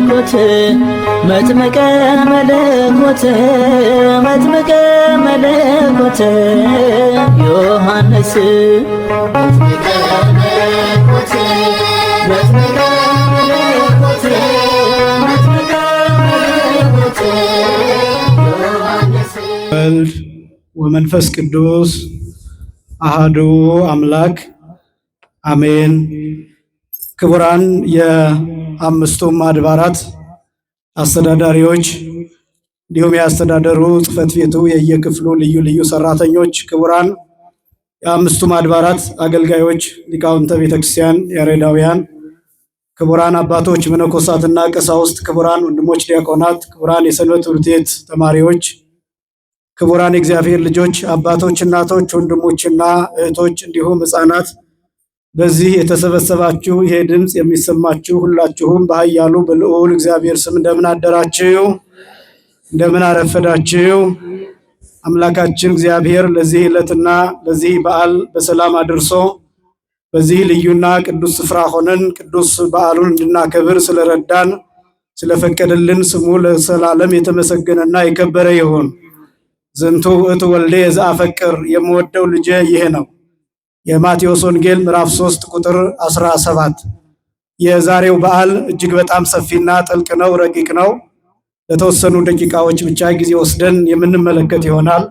መለኮት መጥምቀ መለኮት መጥምቀ መለኮት ዮሐንስ መጥምቀ መለኮት መጥምቀ መለኮት መጥምቀ መለኮት ዮሐንስ ወልድ ወመንፈስ ቅዱስ አሐዱ አምላክ አሜን። ክቡራን የአምስቱም አድባራት አስተዳዳሪዎች እንዲሁም የአስተዳደሩ ጽሕፈት ቤቱ የየክፍሉ ልዩ ልዩ ሰራተኞች፣ ክቡራን የአምስቱም አድባራት አገልጋዮች፣ ሊቃውንተ ቤተክርስቲያን፣ ያሬዳውያን፣ ክቡራን አባቶች መነኮሳትና ቀሳውስት፣ ክቡራን ወንድሞች ዲያቆናት፣ ክቡራን የሰንበት ትምህርት ቤት ተማሪዎች፣ ክቡራን የእግዚአብሔር ልጆች፣ አባቶች፣ እናቶች፣ ወንድሞችና እህቶች እንዲሁም ሕፃናት በዚህ የተሰበሰባችሁ ይሄ ድምፅ የሚሰማችሁ ሁላችሁም በኃያሉ በልዑል እግዚአብሔር ስም እንደምን አደራችሁ? እንደምን አረፈዳችሁ? አምላካችን እግዚአብሔር ለዚህ ዕለትና ለዚህ በዓል በሰላም አድርሶ በዚህ ልዩና ቅዱስ ስፍራ ሆነን ቅዱስ በዓሉን እንድናከብር ስለረዳን ስለፈቀደልን ስሙ ለዘላለም የተመሰገነና የከበረ ይሁን። ዝንቱ ውእቱ ወልዴ ዘአፈቅር የምወደው ልጄ ይሄ ነው። የማቴዎስ ወንጌል ምዕራፍ 3 ቁጥር 17። የዛሬው በዓል እጅግ በጣም ሰፊና ጥልቅ ነው፣ ረቂቅ ነው። ለተወሰኑ ደቂቃዎች ብቻ ጊዜ ወስደን የምንመለከት ይሆናል።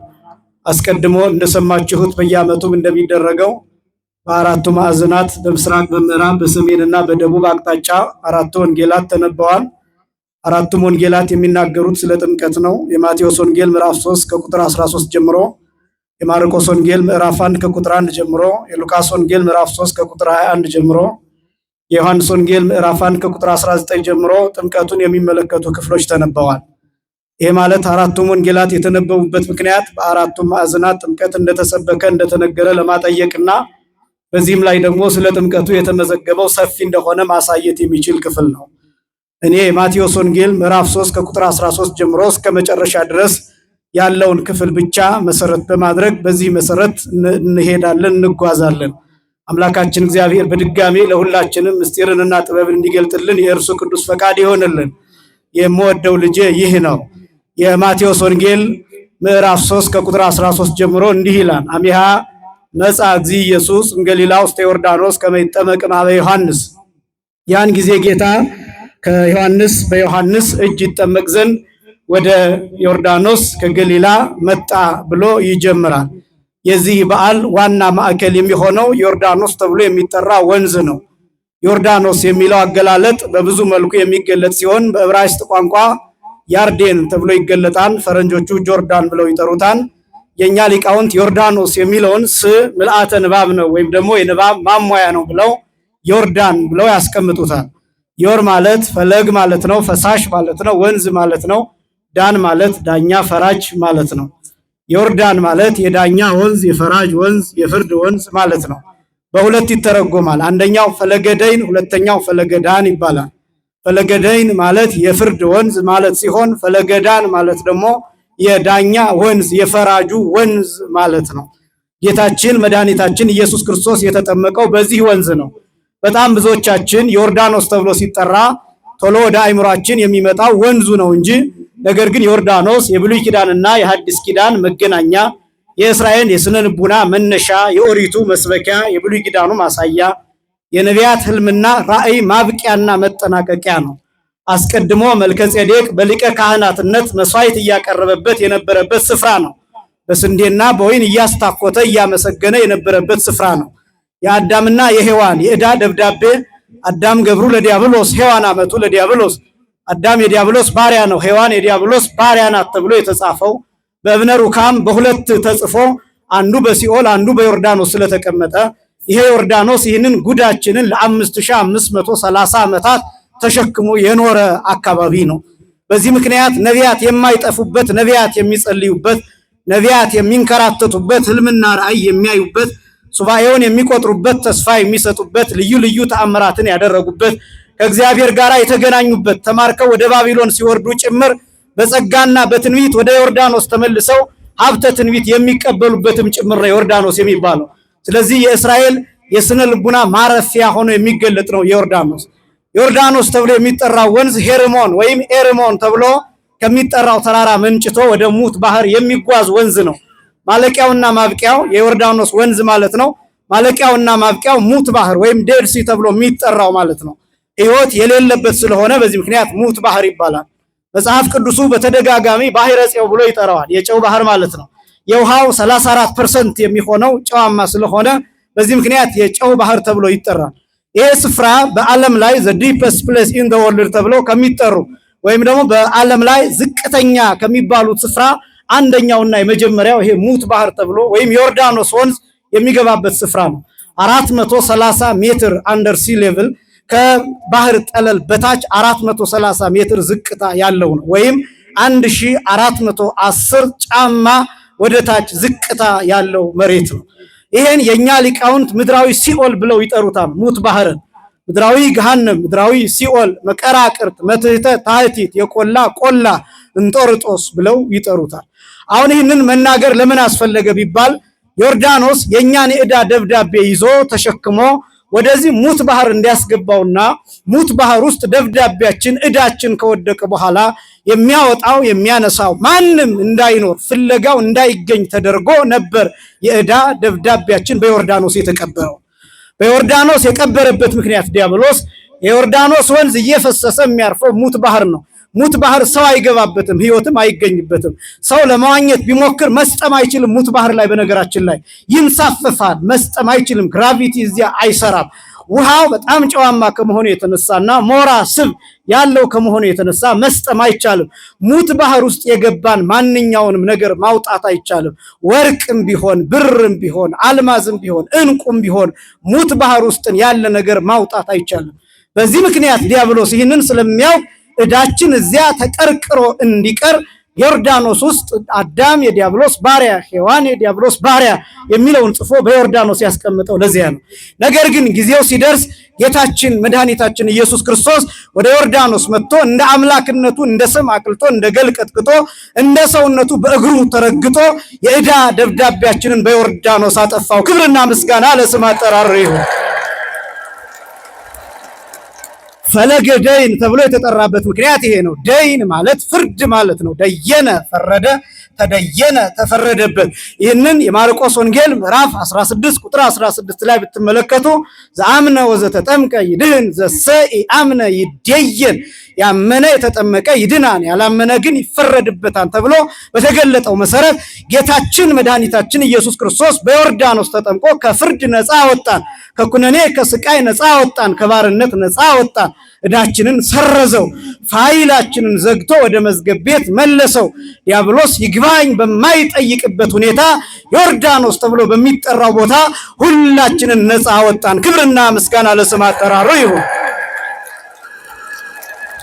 አስቀድሞ እንደሰማችሁት በየዓመቱም እንደሚደረገው በአራቱ ማዕዘናት በምስራቅ፣ በምዕራብ፣ በሰሜንና በደቡብ አቅጣጫ አራቱ ወንጌላት ተነበዋል። አራቱም ወንጌላት የሚናገሩት ስለ ጥምቀት ነው። የማቴዎስ ወንጌል ምዕራፍ 3 ከቁጥር 13 ጀምሮ፣ የማርቆስ ወንጌል ምዕራፍ 1 ከቁጥር 1 ጀምሮ፣ የሉቃስ ወንጌል ምዕራፍ 3 ከቁጥር 21 ጀምሮ፣ የዮሐንስ ወንጌል ምዕራፍ 1 ከቁጥር 19 ጀምሮ ጥምቀቱን የሚመለከቱ ክፍሎች ተነበዋል። ይህ ማለት አራቱም ወንጌላት የተነበቡበት ምክንያት በአራቱም ማዕዘናት ጥምቀት እንደተሰበከ እንደተነገረ ለማጠየቅና በዚህም ላይ ደግሞ ስለ ጥምቀቱ የተመዘገበው ሰፊ እንደሆነ ማሳየት የሚችል ክፍል ነው። እኔ የማቴዎስ ወንጌል ምዕራፍ 3 ከቁጥር 13 ጀምሮ እስከ መጨረሻ ድረስ ያለውን ክፍል ብቻ መሰረት በማድረግ በዚህ መሰረት እንሄዳለን፣ እንጓዛለን። አምላካችን እግዚአብሔር በድጋሜ ለሁላችንም ምስጢርንና ጥበብን እንዲገልጥልን የእርሱ ቅዱስ ፈቃድ ይሆንልን። የምወደው ልጄ ይህ ነው። የማቴዎስ ወንጌል ምዕራፍ 3 ከቁጥር 13 ጀምሮ እንዲህ ይላል። አሚሃ መጻ እግዚእ ኢየሱስ እምገሊላ ውስተ ዮርዳኖስ ከመ ይጠመቅ እምኀበ ዮሐንስ። ያን ጊዜ ጌታ በዮሐንስ እጅ ይጠመቅ ዘንድ ወደ ዮርዳኖስ ከገሊላ መጣ ብሎ ይጀምራል። የዚህ በዓል ዋና ማዕከል የሚሆነው ዮርዳኖስ ተብሎ የሚጠራ ወንዝ ነው። ዮርዳኖስ የሚለው አገላለጥ በብዙ መልኩ የሚገለጥ ሲሆን በዕብራይስጥ ቋንቋ ያርዴን ተብሎ ይገለጣል። ፈረንጆቹ ጆርዳን ብለው ይጠሩታል። የኛ ሊቃውንት ዮርዳኖስ የሚለውን ምልአተ ንባብ ነው ወይም ደግሞ የንባብ ማሟያ ነው ብለው ዮርዳን ብለው ያስቀምጡታል። ዮር ማለት ፈለግ ማለት ነው፣ ፈሳሽ ማለት ነው፣ ወንዝ ማለት ነው። ዳን ማለት ዳኛ ፈራጅ ማለት ነው። ዮርዳን ማለት የዳኛ ወንዝ፣ የፈራጅ ወንዝ፣ የፍርድ ወንዝ ማለት ነው። በሁለት ይተረጎማል። አንደኛው ፈለገ ደይን፣ ሁለተኛው ፈለገ ዳን ይባላል። ፈለገ ደይን ማለት የፍርድ ወንዝ ማለት ሲሆን ፈለገ ዳን ማለት ደግሞ የዳኛ ወንዝ፣ የፈራጁ ወንዝ ማለት ነው። ጌታችን መድኃኒታችን ኢየሱስ ክርስቶስ የተጠመቀው በዚህ ወንዝ ነው። በጣም ብዙዎቻችን ዮርዳኖስ ተብሎ ሲጠራ ቶሎ ወደ አእምሯችን የሚመጣው ወንዙ ነው እንጂ ነገር ግን ዮርዳኖስ የብሉይ ኪዳንና የሐዲስ ኪዳን መገናኛ፣ የእስራኤል የስነ ልቡና መነሻ፣ የኦሪቱ መስበኪያ፣ የብሉይ ኪዳኑ ማሳያ፣ የነቢያት ህልምና ራእይ ማብቂያና መጠናቀቂያ ነው። አስቀድሞ መልከጼዴቅ በሊቀ ካህናትነት መስዋዕት እያቀረበበት የነበረበት ስፍራ ነው። በስንዴና በወይን እያስታኮተ እያመሰገነ የነበረበት ስፍራ ነው። የአዳምና የሔዋን የዕዳ ደብዳቤ አዳም ገብሩ ለዲያብሎስ ሔዋን አመቱ ለዲያብሎስ፣ አዳም የዲያብሎስ ባሪያ ነው፣ ሔዋን የዲያብሎስ ባሪያ ናት ተብሎ የተጻፈው በእብነ ሩካም በሁለት ተጽፎ አንዱ በሲኦል አንዱ በዮርዳኖስ ስለተቀመጠ ይሄ ዮርዳኖስ ይህንን ጉዳችንን ለ5530 ዓመታት ተሸክሞ የኖረ አካባቢ ነው። በዚህ ምክንያት ነቢያት የማይጠፉበት፣ ነቢያት የሚጸልዩበት፣ ነቢያት የሚንከራተቱበት፣ ህልምና ራእይ የሚያዩበት፣ ሱባኤውን የሚቆጥሩበት፣ ተስፋ የሚሰጡበት፣ ልዩ ልዩ ተአምራትን ያደረጉበት፣ ከእግዚአብሔር ጋር የተገናኙበት፣ ተማርከው ወደ ባቢሎን ሲወርዱ ጭምር በጸጋና በትንቢት ወደ ዮርዳኖስ ተመልሰው ሀብተ ትንቢት የሚቀበሉበትም ጭምር ነው ዮርዳኖስ የሚባለው። ስለዚህ የእስራኤል የስነ ልቡና ማረፊያ ሆኖ የሚገለጥ ነው ዮርዳኖስ። ዮርዳኖስ ተብሎ የሚጠራው ወንዝ ሄርሞን ወይም ኤርሞን ተብሎ ከሚጠራው ተራራ መንጭቶ ወደ ሙት ባህር የሚጓዝ ወንዝ ነው። ማለቂያውና ማብቂያው የዮርዳኖስ ወንዝ ማለት ነው። ማለቂያውና ማብቂያው ሙት ባህር ወይም ዴድ ሲ ተብሎ የሚጠራው ማለት ነው። ሕይወት የሌለበት ስለሆነ በዚህ ምክንያት ሙት ባህር ይባላል። መጽሐፍ ቅዱሱ በተደጋጋሚ ባህረ ጨው ብሎ ይጠራዋል። የጨው ባህር ማለት ነው። የውሃው 34% የሚሆነው ጨዋማ ስለሆነ በዚህ ምክንያት የጨው ባህር ተብሎ ይጠራል። ይሄ ስፍራ በዓለም ላይ the deepest place in the world ተብሎ ከሚጠሩ ወይም ደግሞ በዓለም ላይ ዝቅተኛ ከሚባሉት ስፍራ አንደኛውና የመጀመሪያው ይሄ ሙት ባህር ተብሎ ወይም ዮርዳኖስ ወንዝ የሚገባበት ስፍራ ነው። 430 ሜትር አንደር ሲ ሌቭል ከባህር ጠለል በታች 430 ሜትር ዝቅታ ያለው ነው። ወይም 1410 ጫማ ወደ ታች ዝቅታ ያለው መሬት ነው። ይሄን የኛ ሊቃውንት ምድራዊ ሲኦል ብለው ይጠሩታል። ሙት ባህርን ምድራዊ ገሃነም፣ ምድራዊ ሲኦል፣ መቀራቅርት፣ መትህተ ታህቲት፣ የቆላ ቆላ፣ እንጦርጦስ ብለው ይጠሩታል። አሁን ይህንን መናገር ለምን አስፈለገ ቢባል ዮርዳኖስ የኛን የዕዳ ደብዳቤ ይዞ ተሸክሞ ወደዚህ ሙት ባህር እንዲያስገባውና ሙት ባህር ውስጥ ደብዳቤያችን ዕዳችን ከወደቀ በኋላ የሚያወጣው የሚያነሳው ማንም እንዳይኖር ፍለጋው እንዳይገኝ ተደርጎ ነበር የዕዳ ደብዳቤያችን በዮርዳኖስ የተቀበረው። በዮርዳኖስ የቀበረበት ምክንያት ዲያብሎስ የዮርዳኖስ ወንዝ እየፈሰሰ የሚያርፈው ሙት ባህር ነው። ሙት ባህር ሰው አይገባበትም፣ ህይወትም አይገኝበትም። ሰው ለመዋኘት ቢሞክር መስጠም አይችልም። ሙት ባህር ላይ በነገራችን ላይ ይንሳፈፋል፣ መስጠም አይችልም። ግራቪቲ እዚያ አይሰራም። ውሃው በጣም ጨዋማ ከመሆኑ የተነሳና ሞራ ስብ ያለው ከመሆኑ የተነሳ መስጠም አይቻልም። ሙት ባህር ውስጥ የገባን ማንኛውንም ነገር ማውጣት አይቻልም። ወርቅም ቢሆን ብርም ቢሆን አልማዝም ቢሆን እንቁም ቢሆን ሙት ባህር ውስጥን ያለ ነገር ማውጣት አይቻልም። በዚህ ምክንያት ዲያብሎስ ይህንን ስለሚያውቅ ዕዳችን እዚያ ተቀርቅሮ እንዲቀር ዮርዳኖስ ውስጥ አዳም የዲያብሎስ ባሪያ፣ ሔዋን የዲያብሎስ ባሪያ የሚለውን ጽፎ በዮርዳኖስ ያስቀምጠው ለዚያ ነው። ነገር ግን ጊዜው ሲደርስ ጌታችን መድኃኒታችን ኢየሱስ ክርስቶስ ወደ ዮርዳኖስ መጥቶ እንደ አምላክነቱ እንደ ሰም አቅልጦ እንደ ገል ቀጥቅጦ እንደ ሰውነቱ በእግሩ ተረግጦ የዕዳ ደብዳቤያችንን በዮርዳኖስ አጠፋው። ክብርና ምስጋና ለስም አጠራሩ ይሁን። ፈለገ ደይን ተብሎ የተጠራበት ምክንያት ይሄ ነው። ደይን ማለት ፍርድ ማለት ነው። ደየነ ፈረደ፣ ተደየነ ተፈረደበት። ይህንን የማርቆስ ወንጌል ምዕራፍ 16 ቁጥር 16 ላይ ብትመለከቱ ዘአምነ ወዘተጠምቀ ይድህን ዘሰኢ አምነ ይደየን፣ ያመነ የተጠመቀ ይድናን ያላመነ ግን ይፈረድበታል ተብሎ በተገለጠው መሰረት ጌታችን መድኃኒታችን ኢየሱስ ክርስቶስ በዮርዳኖስ ተጠምቆ ከፍርድ ነፃ አወጣን፣ ከኩነኔ ከስቃይ ነፃ አወጣን፣ ከባርነት ነፃ አወጣን። ዕዳችንን ሰረዘው፣ ፋይላችንን ዘግቶ ወደ መዝገብ ቤት መለሰው። ዲያብሎስ ይግባኝ በማይጠይቅበት ሁኔታ ዮርዳኖስ ተብሎ በሚጠራው ቦታ ሁላችንን ነፃ አወጣን። ክብርና ምስጋና ለስም አጠራሩ ይሁን።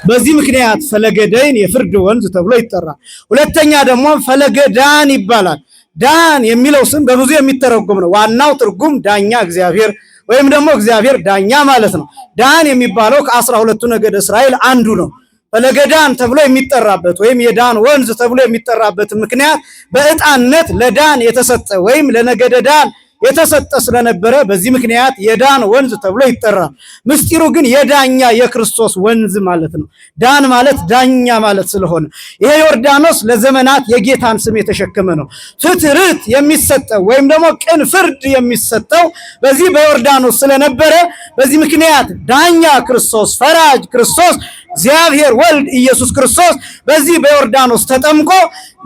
በዚህ ምክንያት ፈለገ ደይን የፍርድ ወንዝ ተብሎ ይጠራል። ሁለተኛ ደግሞ ፈለገ ዳን ይባላል። ዳን የሚለው ስም በብዙ የሚተረጎም ነው። ዋናው ትርጉም ዳኛ እግዚአብሔር ወይም ደግሞ እግዚአብሔር ዳኛ ማለት ነው። ዳን የሚባለው ከ12ቱ ነገደ እስራኤል አንዱ ነው። ፈለገ ዳን ተብሎ የሚጠራበት ወይም የዳን ወንዝ ተብሎ የሚጠራበት ምክንያት በዕጣነት ለዳን የተሰጠ ወይም ለነገደ ዳን የተሰጠ ስለነበረ በዚህ ምክንያት የዳን ወንዝ ተብሎ ይጠራል። ምስጢሩ ግን የዳኛ የክርስቶስ ወንዝ ማለት ነው። ዳን ማለት ዳኛ ማለት ስለሆነ ይሄ ዮርዳኖስ ለዘመናት የጌታን ስም የተሸከመ ነው። ፍትርት የሚሰጠው ወይም ደግሞ ቅን ፍርድ የሚሰጠው በዚህ በዮርዳኖስ ስለነበረ በዚህ ምክንያት ዳኛ ክርስቶስ፣ ፈራጅ ክርስቶስ እግዚአብሔር ወልድ ኢየሱስ ክርስቶስ በዚህ በዮርዳኖስ ተጠምቆ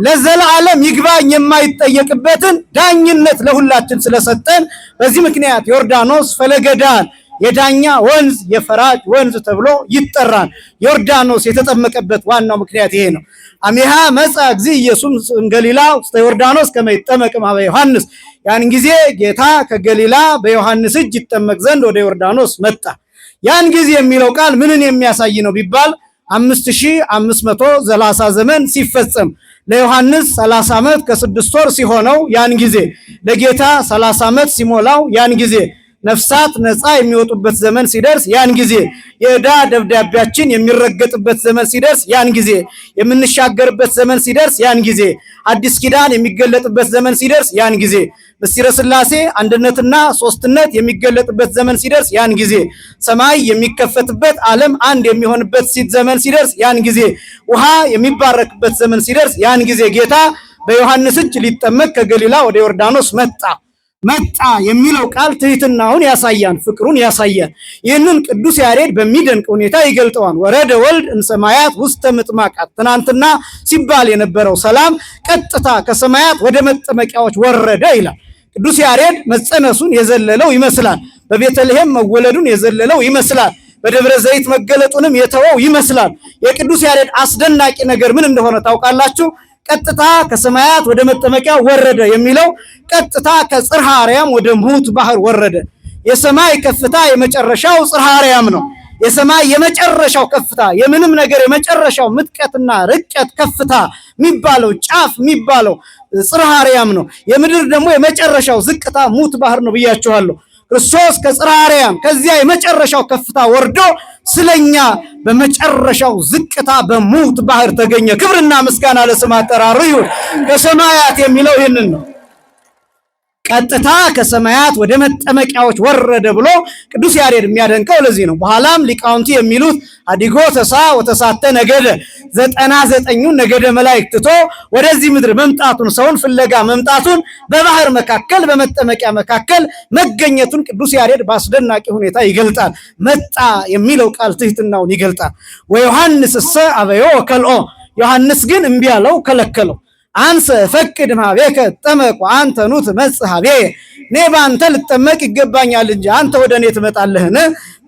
ለዘላለም ይግባኝ የማይጠየቅበትን ዳኝነት ለሁላችን ስለሰጠን በዚህ ምክንያት ዮርዳኖስ ፈለገ ዳን የዳኛ ወንዝ የፈራጅ ወንዝ ተብሎ ይጠራል። ዮርዳኖስ የተጠመቀበት ዋናው ምክንያት ይሄ ነው። አሜሃ መጻ እግዚእ ኢየሱስ እምገሊላ ውስተ ዮርዳኖስ ከመ ይጠመቅ እምኀበ ዮሐንስ። ያን ጊዜ ጌታ ከገሊላ በዮሐንስ እጅ ይጠመቅ ዘንድ ወደ ዮርዳኖስ መጣ። ያን ጊዜ የሚለው ቃል ምንን የሚያሳይ ነው ቢባል 5530 ዘመን ሲፈጸም ለዮሐንስ 30 ዓመት ከ6 ወር ሲሆነው ያን ጊዜ ለጌታ 30 ዓመት ሲሞላው ያን ጊዜ ነፍሳት ነፃ የሚወጡበት ዘመን ሲደርስ ያን ጊዜ፣ የዕዳ ደብዳቤያችን የሚረገጥበት ዘመን ሲደርስ ያን ጊዜ፣ የምንሻገርበት ዘመን ሲደርስ ያን ጊዜ፣ አዲስ ኪዳን የሚገለጥበት ዘመን ሲደርስ ያን ጊዜ፣ ምስጢረ ሥላሴ አንድነትና ሶስትነት የሚገለጥበት ዘመን ሲደርስ ያን ጊዜ፣ ሰማይ የሚከፈትበት ዓለም አንድ የሚሆንበት ዘመን ሲደርስ ያን ጊዜ፣ ውሃ የሚባረክበት ዘመን ሲደርስ ያን ጊዜ ጌታ በዮሐንስ እጅ ሊጠመቅ ከገሊላ ወደ ዮርዳኖስ መጣ የሚለው ቃል ትህትናውን ያሳያል፣ ፍቅሩን ያሳያል። ይህንን ቅዱስ ያሬድ በሚደንቅ ሁኔታ ይገልጠዋል። ወረደ ወልድ እምሰማያት ውስተ ምጥማቃት፣ ትናንትና ሲባል የነበረው ሰላም ቀጥታ ከሰማያት ወደ መጠመቂያዎች ወረደ ይላል። ቅዱስ ያሬድ መጸነሱን የዘለለው ይመስላል። በቤተልሔም መወለዱን የዘለለው ይመስላል። በደብረ ዘይት መገለጡንም የተወው ይመስላል። የቅዱስ ያሬድ አስደናቂ ነገር ምን እንደሆነ ታውቃላችሁ? ቀጥታ ከሰማያት ወደ መጠመቂያ ወረደ የሚለው ቀጥታ ከጽርሐ አርያም ወደ ሙት ባህር ወረደ። የሰማይ ከፍታ የመጨረሻው ጽርሐ አርያም ነው። የሰማይ የመጨረሻው ከፍታ የምንም ነገር የመጨረሻው ምጥቀትና ርቀት ከፍታ የሚባለው ጫፍ የሚባለው ጽርሐ አርያም ነው። የምድር ደግሞ የመጨረሻው ዝቅታ ሙት ባህር ነው ብያችኋለሁ። ክርስቶስ ከጽርሐ አርያም ከዚያ የመጨረሻው ከፍታ ወርዶ ስለኛ በመጨረሻው ዝቅታ በሙት ባህር ተገኘ። ክብርና ምስጋና ለስም አጠራሩ ይሁን። ከሰማያት የሚለው ይህንን ነው። ቀጥታ ከሰማያት ወደ መጠመቂያዎች ወረደ ብሎ ቅዱስ ያሬድ የሚያደንቀው ለዚህ ነው። በኋላም ሊቃውንቲ የሚሉት አዲጎ ተሳ ወተሳተ ነገደ 99ኙን ነገደ መላእክት ትቶ ወደዚህ ምድር መምጣቱን ሰውን ፍለጋ መምጣቱን በባህር መካከል በመጠመቂያ መካከል መገኘቱን ቅዱስ ያሬድ በአስደናቂ ሁኔታ ይገልጣል። መጣ የሚለው ቃል ትህትናውን ይገልጣል። ወዮሐንስ እሰ አበዮ ከልኦ፣ ዮሐንስ ግን እምቢ አለው፣ ከለከለው። አንሰ ፈቅድ ማቤከ ጠመቅ አንተ ኑ ትመጽእ ኀቤየ፣ እኔ በአንተ ልጠመቅ ይገባኛል እንጂ አንተ ወደ እኔ ትመጣለህን?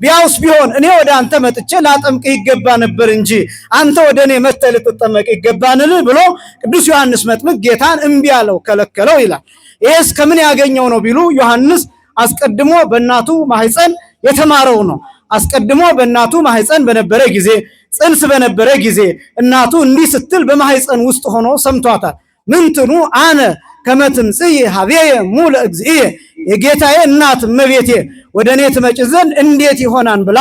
ቢያውስ ቢሆን እኔ ወደ አንተ መጥቼ ላጠምቅህ ይገባ ነበር እንጂ አንተ ወደ እኔ መጥተህ ልትጠመቅ ይገባንል ብሎ ቅዱስ ዮሐንስ መጥምቅ ጌታን እምቢ አለው፣ ከለከለው ይላል። ይህስ ከምን ያገኘው ነው ቢሉ ዮሐንስ አስቀድሞ በእናቱ ማህፀን የተማረው ነው። አስቀድሞ በእናቱ ማህፀን በነበረ ጊዜ ጽንስ በነበረ ጊዜ እናቱ እንዲህ ስትል በማህፀን ውስጥ ሆኖ ሰምቷታል። ምንትኑ አነ ከመትምጽእ ኀቤየ ሙለ እግዚእየ፣ የጌታዬ እናት እመቤቴ ወደ እኔ ትመጭ ዘንድ እንዴት ይሆናል ብላ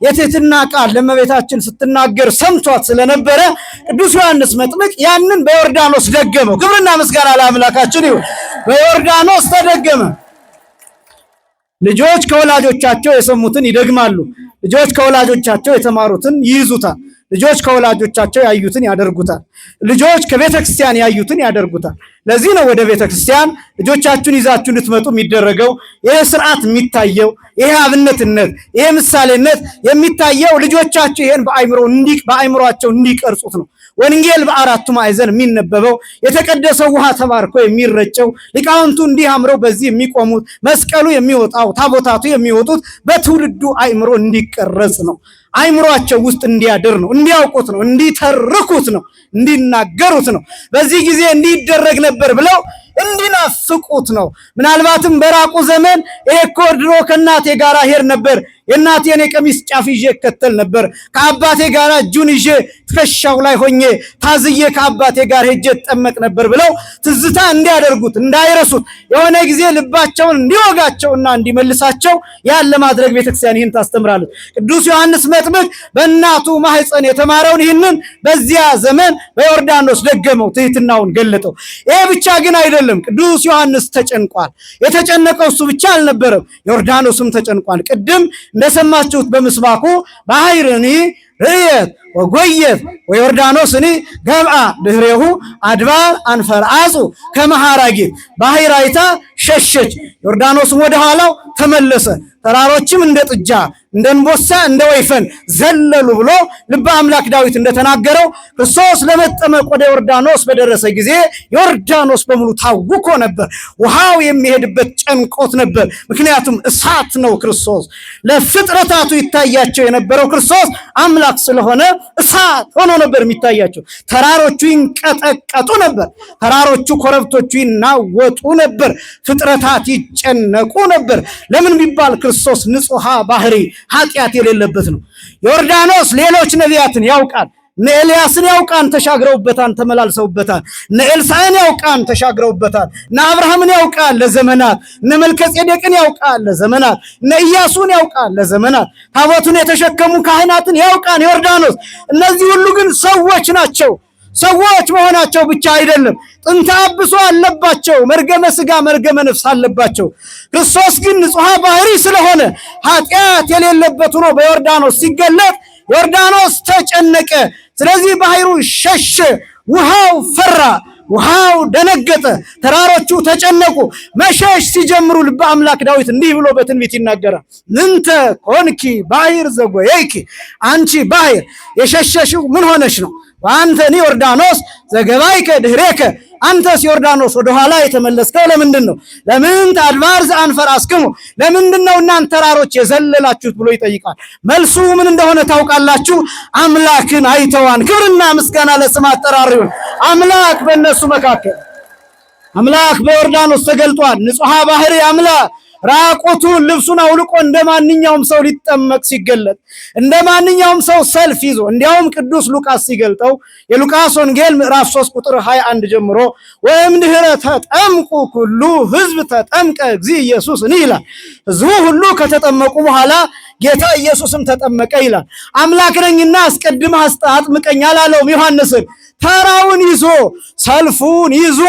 የትህትና ቃል ለእመቤታችን ስትናገር ሰምቷት ስለነበረ ቅዱስ ዮሐንስ መጥምቅ ያንን በዮርዳኖስ ደገመው። ክብርና ምስጋና ለአምላካችን ይሁን። በዮርዳኖስ ተደገመ። ልጆች ከወላጆቻቸው የሰሙትን ይደግማሉ። ልጆች ከወላጆቻቸው የተማሩትን ይይዙታል። ልጆች ከወላጆቻቸው ያዩትን ያደርጉታል። ልጆች ከቤተ ክርስቲያን ያዩትን ያደርጉታል። ለዚህ ነው ወደ ቤተ ክርስቲያን ልጆቻችሁን ይዛችሁ እንድትመጡ የሚደረገው። ይሄ ስርዓት የሚታየው፣ ይሄ አብነትነት፣ ይሄ ምሳሌነት የሚታየው ልጆቻችሁ ይሄን በአእምሯቸው እንዲቀርጹት ነው። ወንጌል በአራቱ ማዕዘን የሚነበበው፣ የተቀደሰው ውሃ ተባርኮ የሚረጨው፣ ሊቃውንቱ እንዲህ አምረው በዚህ የሚቆሙት፣ መስቀሉ የሚወጣው፣ ታቦታቱ የሚወጡት በትውልዱ አእምሮ እንዲቀረጽ ነው። አእምሯቸው ውስጥ እንዲያድር ነው። እንዲያውቁት ነው። እንዲተርኩት ነው። እንዲናገሩት ነው። በዚህ ጊዜ እንዲደረግ ነበር ብለው እንዲናፍቁት ነው። ምናልባትም በራቁ ዘመን ይሄ እኮ ድሮ ከእናቴ ጋር ሄድ ነበር፣ የእናቴን የቀሚስ ጫፍ ይዤ እከተል ነበር፣ ከአባቴ ጋር እጁን ይዤ ትከሻው ላይ ሆኜ ታዝዬ ከአባቴ ጋር ሄጄ እጠመቅ ነበር ብለው ትዝታ እንዲያደርጉት እንዳይረሱት፣ የሆነ ጊዜ ልባቸውን እንዲወጋቸውና እንዲመልሳቸው ያን ለማድረግ ቤተክርስቲያን ይህን ታስተምራለች። ቅዱስ ዮሐንስ መጥምቅ በእናቱ ማህፀን የተማረውን ይህንን በዚያ ዘመን በዮርዳኖስ ደገመው፣ ትህትናውን ገለጠው። ይሄ ብቻ ግን አይደለም። ቅዱስ ዮሐንስ ተጨንቋል። የተጨነቀው እሱ ብቻ አልነበረም፣ ዮርዳኖስም ተጨንቋል። ቅድም እንደሰማችሁት በምስባኩ ባሕርኒ ርእየት ወጎየት ወዮርዳኖስኒ ገብአ ድኅሬሁ አድባር አንፈርአጹ ከመ ሐራጊት፣ ባሕር አይታ ሸሸች፣ ዮርዳኖስም ወደ ኋላው ተመለሰ፣ ተራሮችም እንደ ጥጃ እንደ እንቦሳ እንደ ወይፈን ዘለሉ ብሎ ልበ አምላክ ዳዊት እንደተናገረው ክርስቶስ ለመጠመቅ ወደ ዮርዳኖስ በደረሰ ጊዜ ዮርዳኖስ በሙሉ ታውኮ ነበር። ውሃው የሚሄድበት ጨንቆት ነበር። ምክንያቱም እሳት ነው ክርስቶስ። ለፍጥረታቱ ይታያቸው የነበረው ክርስቶስ አምላክ ስለሆነ እሳት ሆኖ ነበር የሚታያቸው። ተራሮቹ ይንቀጠቀጡ ነበር። ተራሮቹ ኮረብቶቹ ይናወጡ ነበር። ፍጥረታት ይጨነቁ ነበር። ለምን ቢባል ክርስቶስ ንጹሐ ባህሪ ኃጢአት የሌለበት ነው። ዮርዳኖስ ሌሎች ነቢያትን ያውቃል። እነ ኤልያስን ያውቃን ተሻግረውበታል፣ ተመላልሰውበታል። እነ ኤልሳዕን ያውቃን ተሻግረውበታል። እነ አብርሃምን ያውቃል ለዘመናት። እነ መልከጼዴቅን ያውቃል ለዘመናት። እነ ኢያሱን ያውቃል ለዘመናት። ታቦቱን የተሸከሙ ካህናትን ያውቃን ዮርዳኖስ። እነዚህ ሁሉ ግን ሰዎች ናቸው። ሰዎች መሆናቸው ብቻ አይደለም፣ ጥንተ አብሶ አለባቸው፣ መርገመ ሥጋ መርገመ ነፍስ አለባቸው። ክርስቶስ ግን ንጹሐ ባህሪ ስለሆነ ኃጢአት የሌለበት ሆኖ በዮርዳኖስ ሲገለጥ ዮርዳኖስ ተጨነቀ። ስለዚህ ባህሩ ሸሸ፣ ውሃው ፈራ፣ ውሃው ደነገጠ፣ ተራሮቹ ተጨነቁ። መሸሽ ሲጀምሩ ልበ አምላክ ዳዊት እንዲህ ብሎ በትንቢት ይናገራል። እንተ ኮንኪ ባህር ዘጎየይኪ፣ አንቺ ባህር የሸሸሽው ምን ሆነሽ ነው? አንተኒ ዮርዳኖስ ዘገባይከ ድህሬከ፣ አንተስ ዮርዳኖስ ወደ ኋላ የተመለስከው ለምንድን ነው? ለምን አድባር ዘአንፈራስክሙ፣ ለምንድን ነው እናንተ ተራሮች የዘለላችሁት ብሎ ይጠይቃል። መልሱ ምን እንደሆነ ታውቃላችሁ? አምላክን አይተዋን። ክብርና ምስጋና ለስም አጠራር ይሁን። አምላክ በእነሱ መካከል፣ አምላክ በዮርዳኖስ ተገልጧል። ንጹሐ ባህሪ አምላክ ራቁቱን ልብሱን አውልቆ እንደማንኛውም ሰው ሊጠመቅ ሲገለጥ፣ እንደማንኛውም ሰው ሰልፍ ይዞ፣ እንዲያውም ቅዱስ ሉቃስ ሲገልጠው የሉቃስ ወንጌል ምዕራፍ 3 ቁጥር 21 ጀምሮ ወእምድኅረ ተጠምቁ ኩሉ ሕዝብ ተጠምቀ እግዚእ ኢየሱስ ይላል። ሕዝቡ ሁሉ ከተጠመቁ በኋላ ጌታ ኢየሱስም ተጠመቀ ይላል። አምላክ ነኝና አስቀድመህ አጥምቀኝ አላለውም ዮሐንስን። ተራውን ይዞ ሰልፉን ይዞ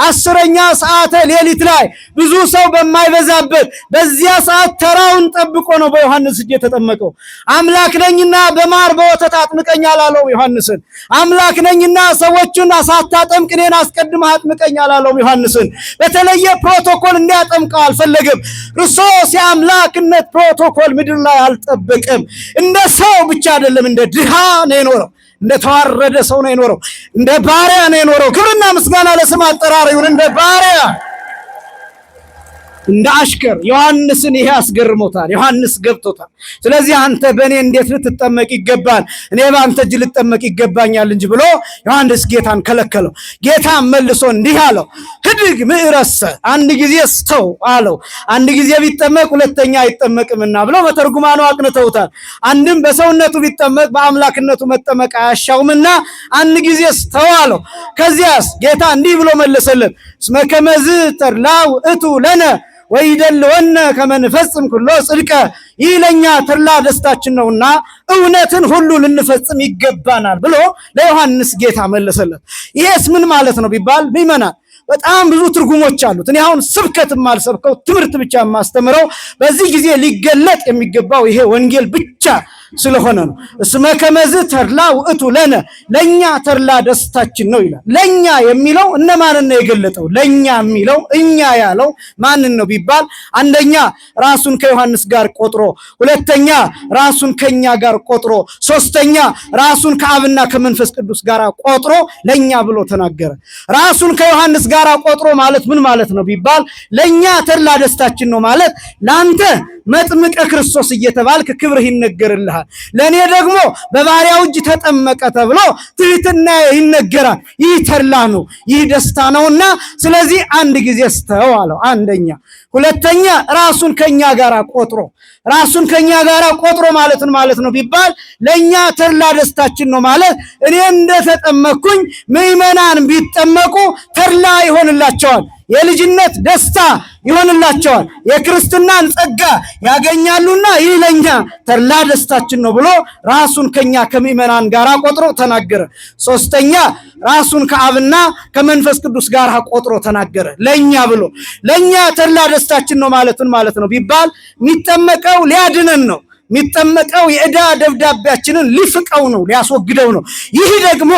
10ኛ ሰዓተ ሌሊት ላይ ብዙ ሰው በማይበዛበት በዚያ ሰዓት ተራውን ጠብቆ ነው በዮሐንስ እጅ የተጠመቀው። አምላክ ነኝና በማር በወተት አጥምቀኝ አላለውም ዮሐንስን። አምላክ ነኝና ሰዎችን ሳታጠምቅ እኔን አስቀድመህ አጥምቀኝ አላለውም ዮሐንስን። በተለየ ፕሮቶኮል እንዲያጠምቀው አልፈለገም። ክርስቶስ የአምላክነት ፕሮቶኮል ምድር ላይ አልጠበቀም። እንደ ሰው ብቻ አይደለም፣ እንደ ድሃ ነው የኖረው። እንደ ተዋረደ ሰው ነው የኖረው። እንደ ባሪያ ነው የኖረው። ክብርና ምስጋና ለስም አጠራር ይሁን። እንደ ባሪያ፣ እንደ አሽከር። ዮሐንስን ይሄ አስገርሞታል። ዮሐንስ ገብቶታል። ስለዚህ አንተ በእኔ እንዴት ልትጠመቅ ይገባል? እኔ በአንተ እጅ ልጠመቅ ይገባኛል እንጂ ብሎ ዮሐንስ ጌታን ከለከለው። ጌታ መልሶ እንዲህ አለው፣ ህድግ ምዕረሰ፣ አንድ ጊዜ ስተው አለው። አንድ ጊዜ ቢጠመቅ ሁለተኛ አይጠመቅምና ብለው በተርጉማኑ አቅንተውታል። አንድም በሰውነቱ ቢጠመቅ በአምላክነቱ መጠመቅ አያሻውምና አንድ ጊዜ ስተው አለው። ከዚያስ ጌታ እንዲህ ብሎ መለሰለት፣ እስመ ከመዝ ተድላው እቱ ለነ ወይደልወነ ከመ ንፈጽም ኩሎ ጽድቀ፣ ይህ ለእኛ ተድላ ደስታችን ነውና እውነትን ሁሉ ልንፈጽም ይገባናል ብሎ ለዮሐንስ ጌታ መለሰለት። ይሄስ ምን ማለት ነው ቢባል ምእመናን በጣም ብዙ ትርጉሞች አሉት። እኔ አሁን ስብከትም አልሰብከው ትምህርት ብቻ የማስተምረው በዚህ ጊዜ ሊገለጥ የሚገባው ይሄ ወንጌል ብቻ ስለሆነ ነው። እስመ ከመዝ ተድላ ውእቱ ለነ፣ ለኛ ተድላ ደስታችን ነው ይላል። ለኛ የሚለው እነማንን ነው የገለጠው? ለኛ የሚለው እኛ ያለው ማንን ነው ቢባል አንደኛ ራሱን ከዮሐንስ ጋር ቆጥሮ፣ ሁለተኛ ራሱን ከኛ ጋር ቆጥሮ፣ ሶስተኛ ራሱን ከአብና ከመንፈስ ቅዱስ ጋር ቆጥሮ ለኛ ብሎ ተናገረ። ራሱን ከዮሐንስ ጋር ቆጥሮ ማለት ምን ማለት ነው ቢባል ለኛ ተድላ ደስታችን ነው ማለት ለአንተ መጥምቀ ክርስቶስ እየተባልክ ክብርህ ይነገርልሃል፣ ለእኔ ደግሞ በባሪያው እጅ ተጠመቀ ተብሎ ትህትና ይነገራል። ይህ ተድላ ነው፣ ይህ ደስታ ነውና ስለዚህ አንድ ጊዜ ስተው አለው። አንደኛ። ሁለተኛ ራሱን ከኛ ጋር ቆጥሮ፣ ራሱን ከኛ ጋር ቆጥሮ ማለትን ማለት ነው ቢባል ለኛ ተድላ ደስታችን ነው ማለት እኔ እንደተጠመቅኩኝ ምእመናን ቢጠመቁ ተድላ ይሆንላቸዋል፣ የልጅነት ደስታ ይሆንላቸዋል፣ የክርስትናን ጸጋ ያገኛሉና ይህ ለኛ ተድላ ደስታችን ነው ብሎ ራሱን ከኛ ከምእመናን ጋር ቆጥሮ ተናገረ። ሶስተኛ ራሱን ከአብና ከመንፈስ ቅዱስ ጋር ቆጥሮ ተናገረ። ለኛ ብሎ ለኛ ተድላ ደስታችን ነው ማለት ነው ቢባል የሚጠመቀው ሊያድነን ነው። የሚጠመቀው የዕዳ ደብዳቤያችንን ሊፍቀው ነው፣ ሊያስወግደው ነው። ይህ ደግሞ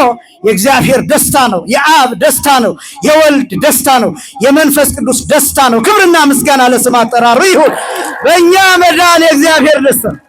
የእግዚአብሔር ደስታ ነው፣ የአብ ደስታ ነው፣ የወልድ ደስታ ነው፣ የመንፈስ ቅዱስ ደስታ ነው። ክብርና ምስጋና ለስም አጠራሩ ይሁን። በእኛ መዳን የእግዚአብሔር ደስታ ነው።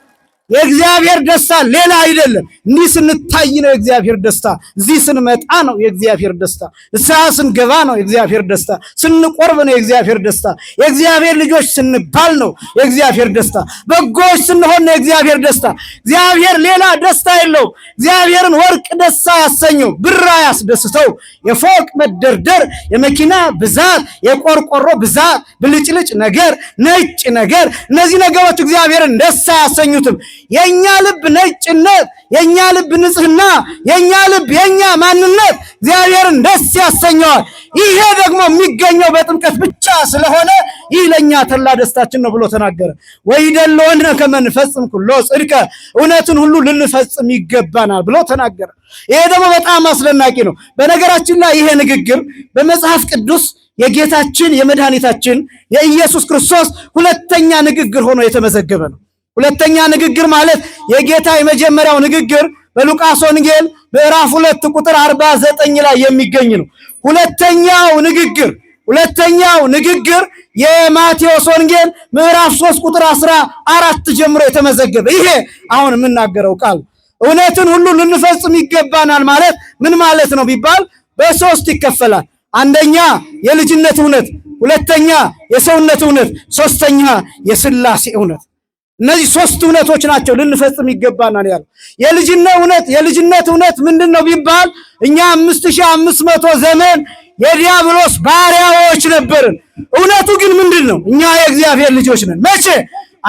የእግዚአብሔር ደስታ ሌላ አይደለም። እንዲህ ስንታይ ነው የእግዚአብሔር ደስታ፣ እዚህ ስንመጣ ነው የእግዚአብሔር ደስታ፣ ንስሐ ስንገባ ነው የእግዚአብሔር ደስታ፣ ስንቆርብ ነው የእግዚአብሔር ደስታ፣ የእግዚአብሔር ልጆች ስንባል ነው የእግዚአብሔር ደስታ፣ በጎች ስንሆን ነው የእግዚአብሔር ደስታ። እግዚአብሔር ሌላ ደስታ የለውም። እግዚአብሔርን ወርቅ ደስ ያሰኘው፣ ብር ያስደስተው፣ የፎቅ መደርደር፣ የመኪና ብዛት፣ የቆርቆሮ ብዛት፣ ብልጭልጭ ነገር፣ ነጭ ነገር፣ እነዚህ ነገሮች እግዚአብሔርን ደስ አያሰኙትም። የኛ ልብ ነጭነት፣ የኛ ልብ ንጽህና፣ የኛ ልብ የኛ ማንነት እግዚአብሔርን ደስ ያሰኘዋል። ይሄ ደግሞ የሚገኘው በጥምቀት ብቻ ስለሆነ ይህ ለኛ ተላ ደስታችን ነው ብሎ ተናገረ። ወይደለወነ ከመ ንፈጽም ኩሎ ጽድቀ፣ እውነትን ሁሉ ልንፈጽም ይገባናል ብሎ ተናገረ። ይሄ ደግሞ በጣም አስደናቂ ነው። በነገራችን ላይ ይሄ ንግግር በመጽሐፍ ቅዱስ የጌታችን የመድኃኒታችን የኢየሱስ ክርስቶስ ሁለተኛ ንግግር ሆኖ የተመዘገበ ነው። ሁለተኛ ንግግር ማለት የጌታ የመጀመሪያው ንግግር በሉቃስ ወንጌል ምዕራፍ 2 ቁጥር 49 ላይ የሚገኝ ነው። ሁለተኛው ንግግር የማቴዎስ ወንጌል ምዕራፍ 3 ቁጥር 14 ጀምሮ የተመዘገበ ይሄ አሁን የምናገረው ቃል እውነትን ሁሉ ልንፈጽም ይገባናል ማለት ምን ማለት ነው ቢባል በሶስት ይከፈላል። አንደኛ የልጅነት እውነት፣ ሁለተኛ የሰውነት እውነት፣ ሶስተኛ የሥላሴ እውነት። እነዚህ ሶስት እውነቶች ናቸው ልንፈጽም ይገባናል ያለው። የልጅነት እውነት ምንድነው ቢባል እኛ 5500 ዘመን የዲያብሎስ ባሪያዎች ነበርን። እውነቱ ግን ምንድነው? እኛ የእግዚአብሔር ልጆች ነን። መቼ?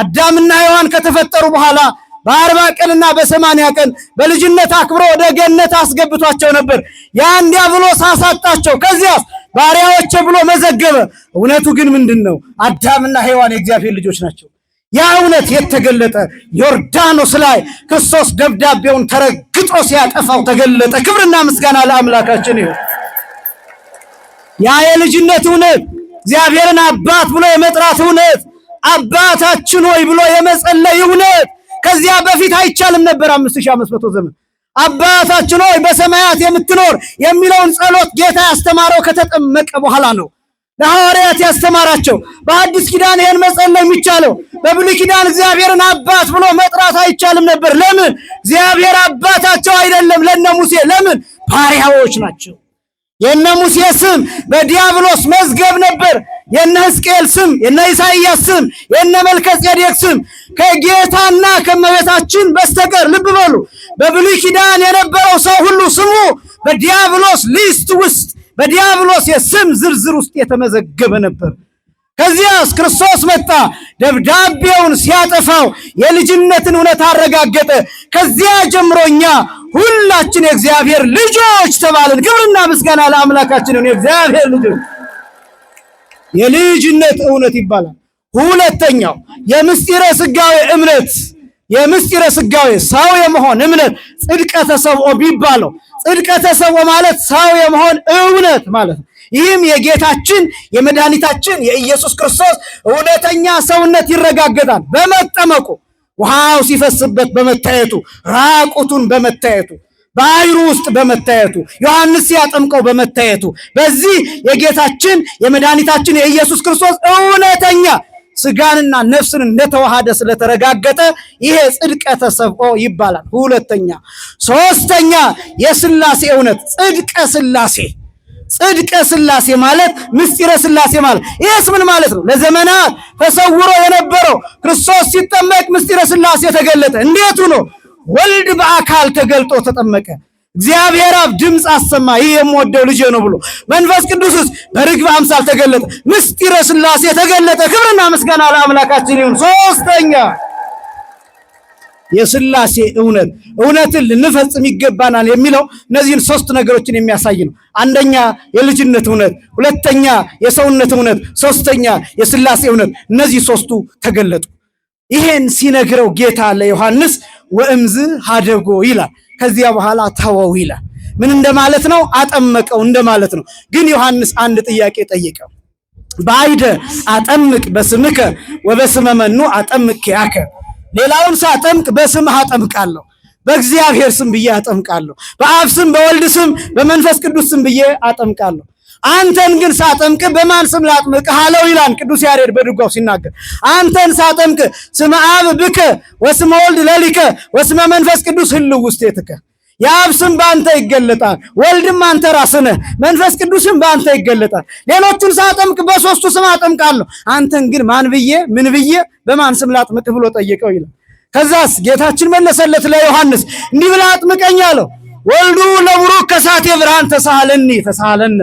አዳምና ሔዋን ከተፈጠሩ በኋላ በ40 ቀንና በ80 ቀን በልጅነት አክብሮ ወደ ገነት አስገብቷቸው ነበር። ያን ዲያብሎስ አሳጣቸው። ከዚያስ ባሪያዎች ብሎ መዘገበ። እውነቱ ግን ምንድነው? አዳምና ሔዋን የእግዚአብሔር ልጆች ናቸው። ያ እውነት የተገለጠ ዮርዳኖስ ላይ ክርስቶስ ደብዳቤውን ተረግጦ ሲያጠፋው ተገለጠ። ክብርና ምስጋና ለአምላካችን ይሁን። ያ የልጅነት እውነት፣ እግዚአብሔርን አባት ብሎ የመጥራት እውነት፣ አባታችን ሆይ ብሎ የመጸለይ እውነት ከዚያ በፊት አይቻልም ነበር። 5500 ዘመን አባታችን ሆይ በሰማያት የምትኖር የሚለውን ጸሎት ጌታ ያስተማረው ከተጠመቀ በኋላ ነው። ለሐዋርያት ያስተማራቸው። በአዲስ ኪዳን ይሄን መጸለይ የሚቻለው፣ በብሉይ ኪዳን እግዚአብሔርን አባት ብሎ መጥራት አይቻልም ነበር። ለምን? እግዚአብሔር አባታቸው አይደለም ለነ ሙሴ። ለምን? ባሪያዎች ናቸው። የነ ሙሴ ስም በዲያብሎስ መዝገብ ነበር። የነ ሕዝቅኤል ስም፣ የነ ኢሳይያስ ስም፣ የነ መልከጼዴቅ ስም ከጌታና ከመቤታችን በስተቀር ልብ በሉ፣ በብሉይ ኪዳን የነበረው ሰው ሁሉ ስሙ በዲያብሎስ ሊስት ውስጥ በዲያብሎስ የስም ዝርዝር ውስጥ የተመዘገበ ነበር። ከዚያስ ክርስቶስ መጣ፣ ደብዳቤውን ሲያጠፋው የልጅነትን እውነት አረጋገጠ። ከዚያ ጀምሮ እኛ ሁላችን የእግዚአብሔር ልጆች ተባልን። ክብርና ምስጋና ለአምላካችን ነው። የእግዚአብሔር ልጆች የልጅነት እውነት ይባላል። ሁለተኛው የምስጢረ ሥጋዌ እምነት፣ የምስጢረ ሥጋዌ ሰው የመሆን እምነት ጽድቀተ ሰብኦ ቢባለው፣ ጽድቀተ ሰብኦ ማለት ሰው የመሆን እውነት ማለት ነው። ይህም የጌታችን የመድኃኒታችን የኢየሱስ ክርስቶስ እውነተኛ ሰውነት ይረጋገጣል በመጠመቁ፣ ውሃው ሲፈስበት በመታየቱ፣ ራቁቱን በመታየቱ፣ በአይሩ ውስጥ በመታየቱ፣ ዮሐንስ ሲያጠምቀው በመታየቱ፣ በዚህ የጌታችን የመድኃኒታችን የኢየሱስ ክርስቶስ እውነተኛ ስጋንና ነፍስን እንደተዋሃደ ስለተረጋገጠ ይሄ ጽድቀተ ሰብኦ ይባላል። ሁለተኛ። ሶስተኛ የሥላሴ እውነት ጽድቀ ሥላሴ። ጽድቀ ሥላሴ ማለት ምስጢረ ሥላሴ ማለት ይህስ ምን ማለት ነው? ለዘመናት ተሰውሮ የነበረው ክርስቶስ ሲጠመቅ ምስጢረ ሥላሴ ተገለጠ። እንዴት ሆኖ? ወልድ በአካል ተገልጦ ተጠመቀ። እግዚአብሔር አብ ድምፅ አሰማ፣ ይህ የምወደው ልጄ ነው ብሎ። መንፈስ ቅዱስስ በርግብ አምሳል ተገለጠ። ምስጢረ ሥላሴ ተገለጠ። ክብርና ምስጋና ለአምላካችን ይሁን። ሶስተኛ የሥላሴ እውነት፣ እውነትን ልንፈጽም ይገባናል የሚለው እነዚህን ሶስት ነገሮችን የሚያሳይ ነው። አንደኛ የልጅነት እውነት፣ ሁለተኛ የሰውነት እውነት፣ ሶስተኛ የሥላሴ እውነት። እነዚህ ሶስቱ ተገለጡ። ይሄን ሲነግረው ጌታ ለዮሐንስ ወእምዝ ሀደጎ ይላል። ከዚያ በኋላ ተወው ይላል። ምን እንደማለት ነው? አጠመቀው እንደማለት ነው። ግን ዮሐንስ አንድ ጥያቄ ጠየቀው። በአይደ አጠምቅ በስምከ ወበስመ መኑ አጠምቅ ኪያከ። ሌላውን ሳጠምቅ በስምህ አጠምቃለሁ፣ በእግዚአብሔር ስም ብዬ አጠምቃለሁ፣ በአብ ስም፣ በወልድ ስም፣ በመንፈስ ቅዱስ ስም ብዬ አጠምቃለሁ። አንተን ግን ሳጠምቅ በማን ስም ላጥምቅህ አለው ይላል ቅዱስ ያሬድ በድጓው ሲናገር። አንተን ሳጠምቅ ስመ አብ ብከ ወስመ ወልድ ለሊከ ወስመ መንፈስ ቅዱስ ህልው ውስቴትከ። የአብ ስም በአንተ ይገለጣል፣ ወልድም አንተ ራስህ ነህ፣ መንፈስ ቅዱስም በአንተ ይገለጣል። ሌሎቹን ሳጠምቅ በሶስቱ ስም አጠምቃለሁ፣ አንተን ግን ማን ብዬ ምን ብዬ በማን ስም ላጥምቅህ ብሎ ጠየቀው ይላል። ከዛስ ጌታችን መለሰለት ለዮሐንስ እንዲህ ብለህ አጥምቀኝ አለው። ወልዱ ለቡሩክ ከሳቴ ብርሃን ተሳሃለኒ ተሳሃለነ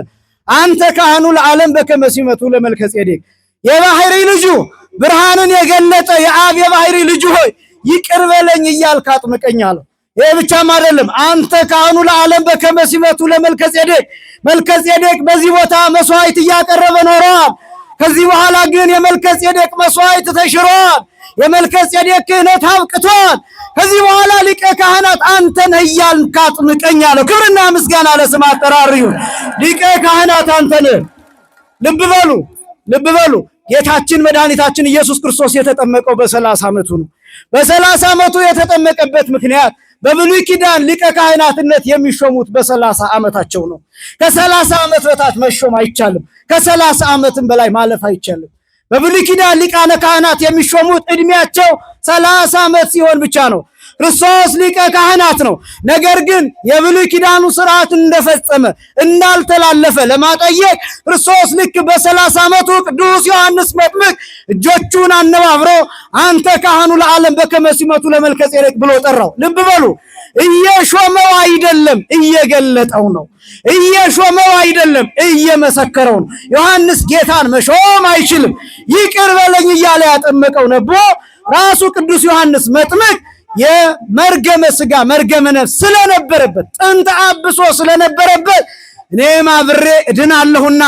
አንተ ካህኑ ለዓለም በከመ ሲመቱ ለመልከጼዴቅ። የባህሪ ልጁ ብርሃንን የገለጠ የአብ የባህሪ ልጁ ሆይ ይቅር በለኝ እያልክ አጥምቀኝ አለው። ይሄ ብቻም አይደለም። አንተ ካህኑ ለዓለም በከመ ሲመቱ ለመልከጼዴቅ፣ መልከጼዴቅ በዚህ ቦታ መስዋዕት እያቀረበ ኖረዋል። ከዚህ በኋላ ግን የመልከጼዴቅ መስዋዕት ተሽሯል። የመልከጼዴቅ ክህነት አብቅቷል። ከዚህ በኋላ ሊቀ ካህናት አንተ ነህ እያልክ አጥምቀኝ አለው። ክብርና ምስጋና ለስም አጠራር ይሁን። ሊቀ ካህናት አንተ ነህ። ልብ በሉ፣ ልብ በሉ። ጌታችን መድኃኒታችን ኢየሱስ ክርስቶስ የተጠመቀው በ30 ዓመቱ ነው። በ30 ዓመቱ የተጠመቀበት ምክንያት በብሉይ ኪዳን ሊቀ ካህናትነት የሚሾሙት በ30 ዓመታቸው ነው። ከ30 ዓመት በታች መሾም አይቻልም። ከ30 ዓመትም በላይ ማለፍ አይቻልም። በብሉይ ኪዳን ሊቃነ ካህናት የሚሾሙት እድሜያቸው 30 ዓመት ሲሆን ብቻ ነው። ክርስቶስ ሊቀ ካህናት ነው። ነገር ግን የብሉይ ኪዳኑ ስርዓት እንደፈጸመ እንዳልተላለፈ ለማጠየቅ ክርስቶስ ልክ በ30 ዓመቱ ቅዱስ ዮሐንስ መጥምቅ እጆቹን አነባብሮ አንተ ካህኑ ለዓለም በከመ ሲመቱ ለመልከጼዴቅ ብሎ ጠራው። ልብ በሉ፣ እየሾመው አይደለም፣ እየገለጠው ነው። እየሾመው አይደለም፣ እየመሰከረው ነው። ዮሐንስ ጌታን መሾም አይችልም። ይቅር በለኝ እያለ ያጠመቀው ነቦ ራሱ ቅዱስ ዮሐንስ መጥምቅ የመርገመ ሥጋ መርገመ ነፍስ ስለነበረበት ጥንተ አብሶ ስለነበረበት እኔም አብሬ እድናለሁና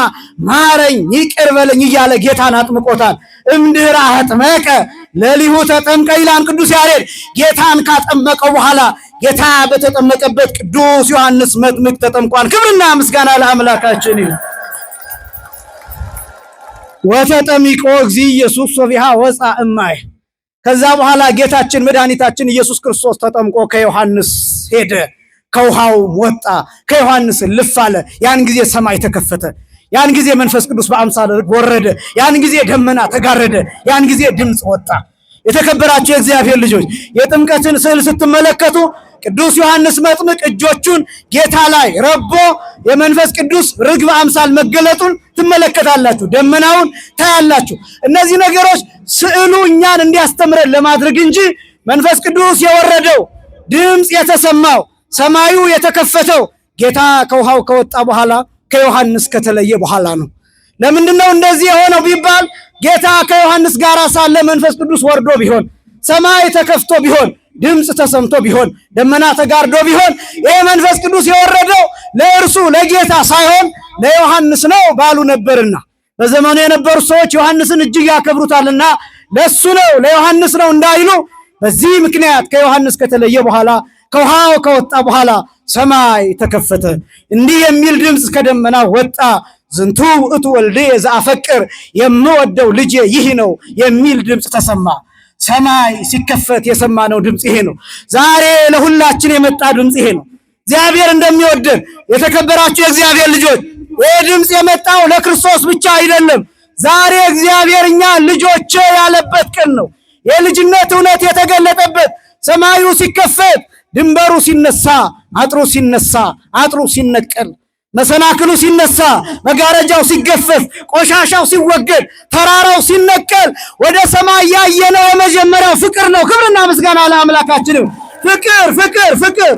ማረኝ ይቅር በለኝ እያለ ጌታን አጥምቆታል። እምድኅረ አጥመቀ ለሊሁ ተጠምቀ ይላል ቅዱስ ያሬድ። ጌታን ካጠመቀው በኋላ ጌታ በተጠመቀበት ቅዱስ ዮሐንስ መጥምቅ ተጠምቋል። ክብርና ምስጋና ለአምላካችን ይሁን። ወተጠሚቆ እግዚእ ኢየሱስ ወቢሃ ወፃ እማይ። ከዛ በኋላ ጌታችን መድኃኒታችን ኢየሱስ ክርስቶስ ተጠምቆ ከዮሐንስ ሄደ፣ ከውሃው ወጣ፣ ከዮሐንስ ልፍ አለ። ያን ጊዜ ሰማይ ተከፈተ። ያን ጊዜ መንፈስ ቅዱስ በአምሳለ ርግብ ወረደ። ያን ጊዜ ደመና ተጋረደ። ያን ጊዜ ድምፅ ወጣ። የተከበራችሁ የእግዚአብሔር ልጆች የጥምቀትን ስዕል ስትመለከቱ ቅዱስ ዮሐንስ መጥምቅ እጆቹን ጌታ ላይ ረቦ የመንፈስ ቅዱስ ርግብ አምሳል መገለጡን ትመለከታላችሁ። ደመናውን ታያላችሁ። እነዚህ ነገሮች ስዕሉ እኛን እንዲያስተምረን ለማድረግ እንጂ መንፈስ ቅዱስ የወረደው ድምፅ የተሰማው ሰማዩ የተከፈተው ጌታ ከውሃው ከወጣ በኋላ ከዮሐንስ ከተለየ በኋላ ነው። ለምንድነው እንደዚህ የሆነው ቢባል ጌታ ከዮሐንስ ጋር ሳለ መንፈስ ቅዱስ ወርዶ ቢሆን፣ ሰማይ ተከፍቶ ቢሆን፣ ድምፅ ተሰምቶ ቢሆን፣ ደመና ተጋርዶ ቢሆን ይሄ መንፈስ ቅዱስ የወረደው ለእርሱ ለጌታ ሳይሆን ለዮሐንስ ነው ባሉ ነበርና በዘመኑ የነበሩ ሰዎች ዮሐንስን እጅግ ያከብሩታልና ለሱ ነው ለዮሐንስ ነው እንዳይሉ በዚህ ምክንያት ከዮሐንስ ከተለየ በኋላ ከውሃው ከወጣ በኋላ ሰማይ ተከፈተ። እንዲህ የሚል ድምፅ ከደመና ወጣ። ዝንቱ ውእቱ ወልድየ ዘአፈቅር፣ የምወደው ልጄ ይህ ነው የሚል ድምፅ ተሰማ። ሰማይ ሲከፈት የሰማነው ድምፅ ይሄ ነው። ዛሬ ለሁላችን የመጣ ድምፅ ይሄ ነው። እግዚአብሔር እንደሚወደን የተከበራችሁ የእግዚአብሔር ልጆች ይህ ድምፅ የመጣው ለክርስቶስ ብቻ አይደለም። ዛሬ እግዚአብሔር እኛ ልጆቼ ያለበት ቀን ነው። የልጅነት እውነት የተገለጠበት፣ ሰማዩ ሲከፈት፣ ድንበሩ ሲነሳ፣ አጥሩ ሲነሳ፣ አጥሩ ሲነቀል፣ መሰናክሉ ሲነሳ፣ መጋረጃው ሲገፈፍ፣ ቆሻሻው ሲወገድ፣ ተራራው ሲነቀል፣ ወደ ሰማይ ያየነው የመጀመሪያው ፍቅር ነው። ክብርና ምስጋና ለአምላካችን። ፍቅር ፍቅር ፍቅር፣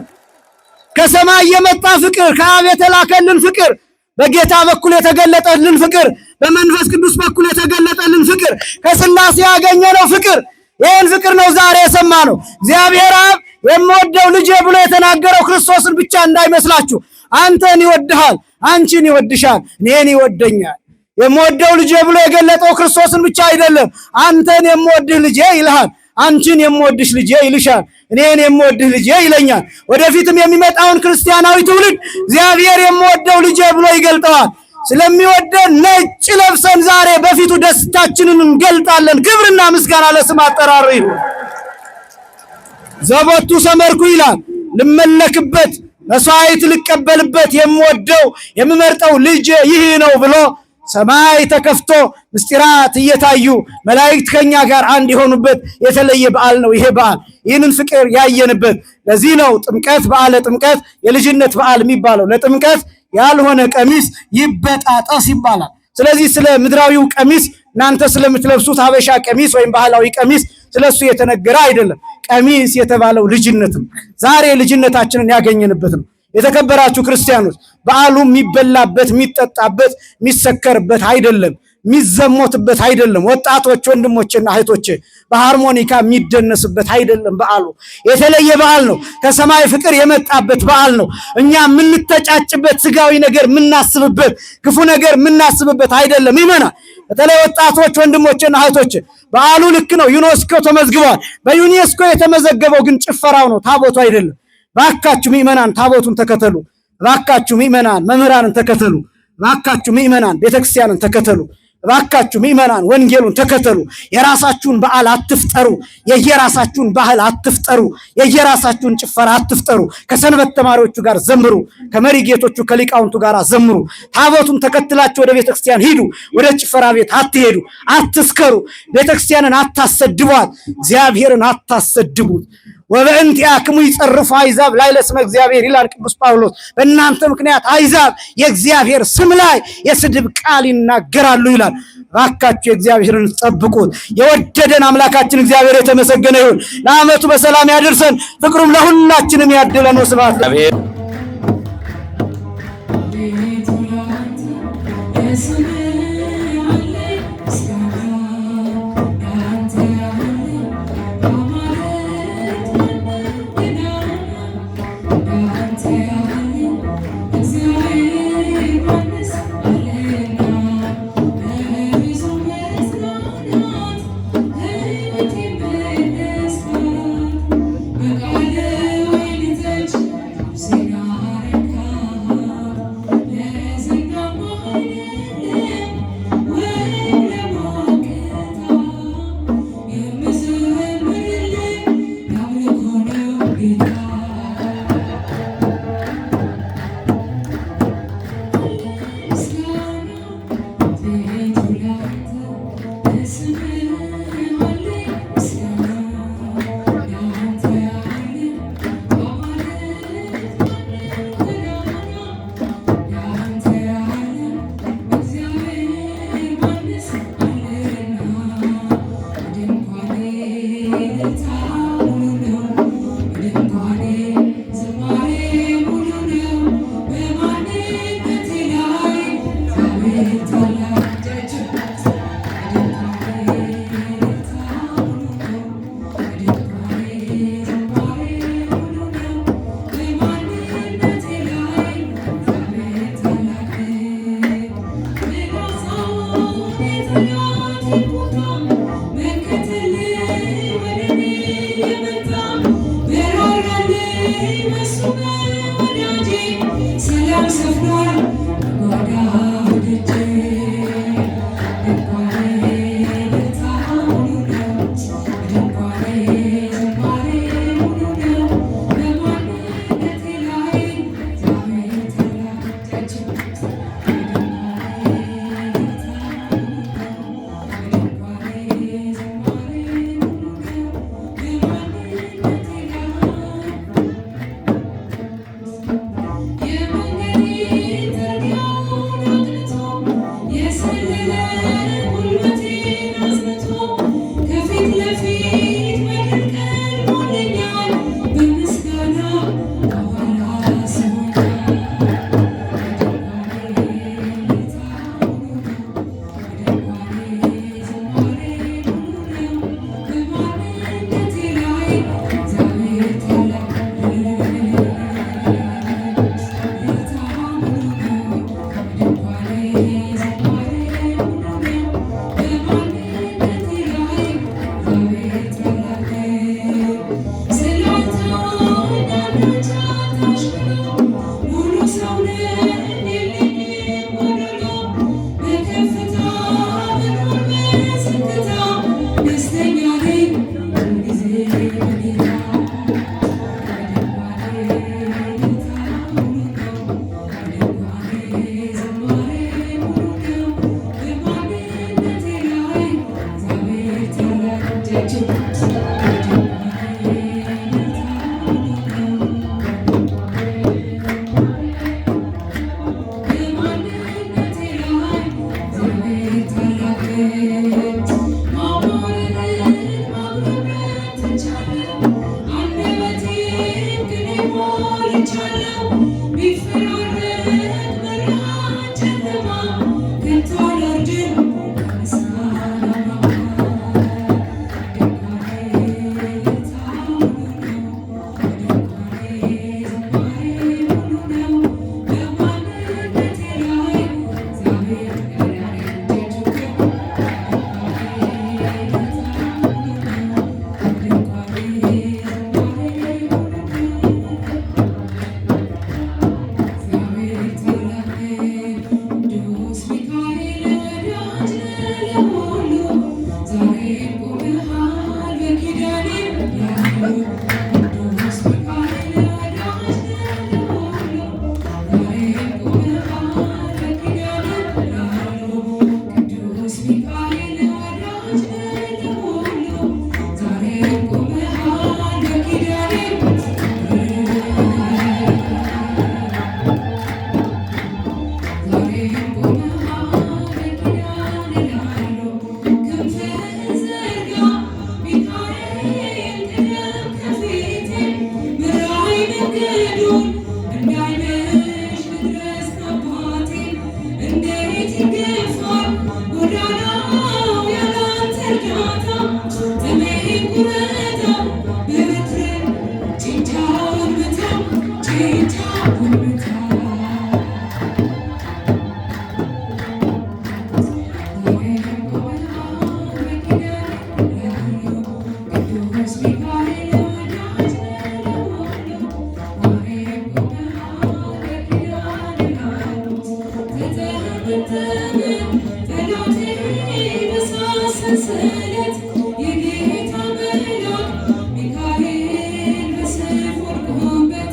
ከሰማይ የመጣ ፍቅር፣ ከአብ የተላከልን ፍቅር፣ በጌታ በኩል የተገለጠልን ፍቅር፣ በመንፈስ ቅዱስ በኩል የተገለጠልን ፍቅር፣ ከሥላሴ ያገኘነው ፍቅር። ይህን ፍቅር ነው ዛሬ የሰማነው። እግዚአብሔር አብ የምወደው ልጄ ብሎ የተናገረው ክርስቶስን ብቻ እንዳይመስላችሁ። አንተን ይወድሃል፣ አንቺን ይወድሻል፣ እኔን ይወደኛል። የምወደው ልጄ ብሎ የገለጠው ክርስቶስን ብቻ አይደለም። አንተን የምወድህ ልጄ ይልሃል፣ አንቺን የምወድሽ ልጄ ይልሻል፣ እኔን የምወድህ ልጄ ይለኛል። ወደፊትም የሚመጣውን ክርስቲያናዊ ትውልድ እግዚአብሔር የምወደው ልጄ ብሎ ይገልጠዋል። ስለሚወደን ነጭ ለብሰን ዛሬ በፊቱ ደስታችንን እንገልጣለን። ክብርና ምስጋና ለስም አጠራሩ ይሁን። ዘቦቱ ሰመርኩ ይላል፣ ልመለክበት መስዋዕት ልቀበልበት የምወደው የምመርጠው ልጄ ይህ ነው ብሎ ሰማይ ተከፍቶ ምስጢራት እየታዩ መላእክት ከኛ ጋር አንድ የሆኑበት የተለየ በዓል ነው ይሄ በዓል። ይህንን ፍቅር ያየንበት ለዚህ ነው ጥምቀት በዓለ ጥምቀት የልጅነት በዓል የሚባለው። ለጥምቀት ያልሆነ ቀሚስ ይበጣጠስ ይባላል። ስለዚህ ስለ ምድራዊው ቀሚስ እናንተ ስለምትለብሱት ሀበሻ ቀሚስ ወይም ባህላዊ ቀሚስ ስለሱ የተነገረ አይደለም። ቀሚስ የተባለው ልጅነት ነው። ዛሬ ልጅነታችንን ያገኘንበት ነው። የተከበራችሁ ክርስቲያኖች በዓሉ የሚበላበት፣ የሚጠጣበት፣ የሚሰከርበት አይደለም። የሚዘሞትበት አይደለም። ወጣቶች ወንድሞችና እህቶች በሃርሞኒካ የሚደነስበት አይደለም። በዓሉ የተለየ በዓል ነው። ከሰማይ ፍቅር የመጣበት በዓል ነው። እኛ የምንተጫጭበት ስጋዊ ነገር የምናስብበት ክፉ ነገር የምናስብበት አይደለም። ይመናል። በተለይ ወጣቶች ወንድሞችና እህቶች በዓሉ ልክ ነው። ዩኔስኮ ተመዝግቧል። በዩኔስኮ የተመዘገበው ግን ጭፈራው ነው፣ ታቦቱ አይደለም። ባካችሁ ምእመናን ታቦቱን ተከተሉ። ባካችሁ ምእመናን መምህራንን ተከተሉ። ባካችሁ ምእመናን ቤተክርስቲያንን ተከተሉ። ባካችሁ ምእመናን ወንጌሉን ተከተሉ። የራሳችሁን በዓል አትፍጠሩ። የየራሳችሁን ባህል አትፍጠሩ። የየራሳችሁን ጭፈራ አትፍጠሩ። ከሰንበት ተማሪዎቹ ጋር ዘምሩ። ከመሪ ጌቶቹ ከሊቃውንቱ ጋር ዘምሩ። ታቦቱን ተከትላችሁ ወደ ቤተክርስቲያን ሂዱ። ወደ ጭፈራ ቤት አትሄዱ። አትስከሩ። ቤተክርስቲያንን አታሰድቧት። እግዚአብሔርን አታሰድቡት። ወበእንቲአክሙ ይጸርፉ አሕዛብ ላዕለ ስመ እግዚአብሔር ይላል ቅዱስ ጳውሎስ። በእናንተ ምክንያት አሕዛብ የእግዚአብሔር ስም ላይ የስድብ ቃል ይናገራሉ ይላል። እባካችሁ የእግዚአብሔርን ጠብቁት። የወደደን አምላካችን እግዚአብሔር የተመሰገነ ይሁን። ለዓመቱ በሰላም ያድርሰን፣ ፍቅሩም ለሁላችንም ያድለን። ስብሐት ሰንሰለት የጌታ መልአክ ሚካኤል በሰይፍ ወድቆበት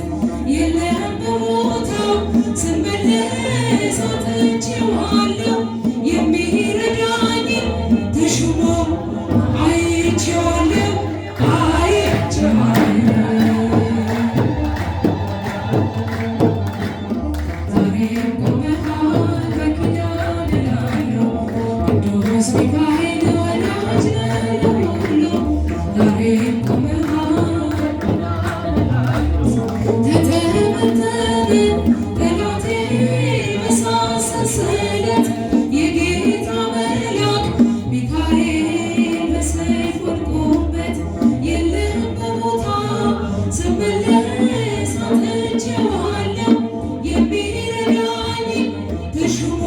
የለም በቦታው ስመለስ አጥቼዋለሁ የሚረዳኝ ተሹሞ አይቼዋለሁ አይቼዋለሁ ዛሬም ቆመሃል በኪዳን እላለሁ ቅዱስ ሚካኤል ወዳጅ ነህ ለሁሉ ዛሬም ቆመሃል ተተበተበ ጠላቴ በእሳት ሰንሰለት የጌታ መልአክ ሚካኤል በሰይፍ ወድቆበት የለም በቦታው ስመለስ አጥቼዋለሁ የሚረዳኝ ተሹሞ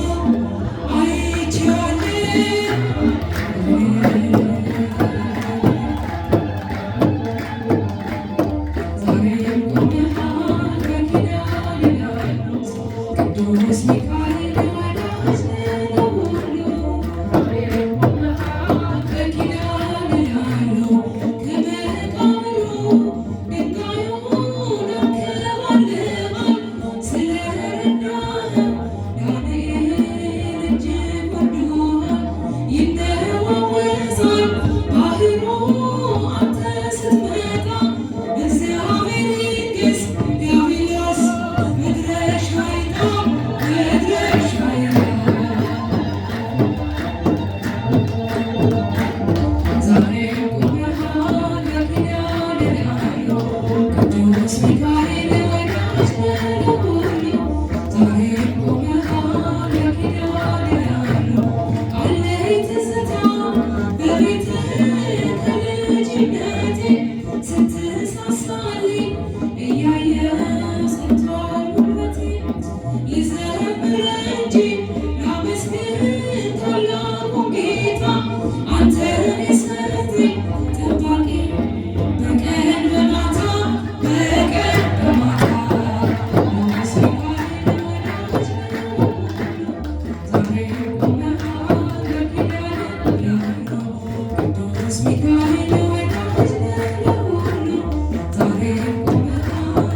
አይቼዋለሁ ዛሬም ቆመሃል በኪዳን እላለሁ ቅዱስ ሚካኤል ወዳጅ ነህ ለሁሉ ዛሬም ቆመሃል በኪዳን እላለሁ ከመቃብሩ ድንጋዩን አንከባልለሃል ስለረዳኸው ዳንኤል እጅግ ወዶሃል ይነዋወጣል ባህሩ አንተ ስትመጣ እግዚአብሔር ይንገስ ዲያብሎስ መድረሻ ይጣ መድረሻ ይጣ ዛሬም ቆመሃል በኪዳን እላለሁ ቅዱስ ሚካኤል ወዳጅ ነህ ለሁሉ ዛሬም ቆመሃል በኪዳን እላለሁ አለኝ ትዝታ በቤትህ ከልጅነቴ ስትሳሳልኝ እያየሁ ሰጥቷል ጉልበቴ ልዘምር እንጂ ላመስግን ታላቁን ጌታ አንተን የሰጠኝ ጠባቂ በቀን በማታ በቀን በማታ ቅዱስ ሚካኤል ወዳጅ ነህ ዛሬም ቆመሃል በኪዳን እላለሁ ቅዱስ ሚካኤል ወዳጅ ነህ ለሁሉ ዛሬም ቆመሃል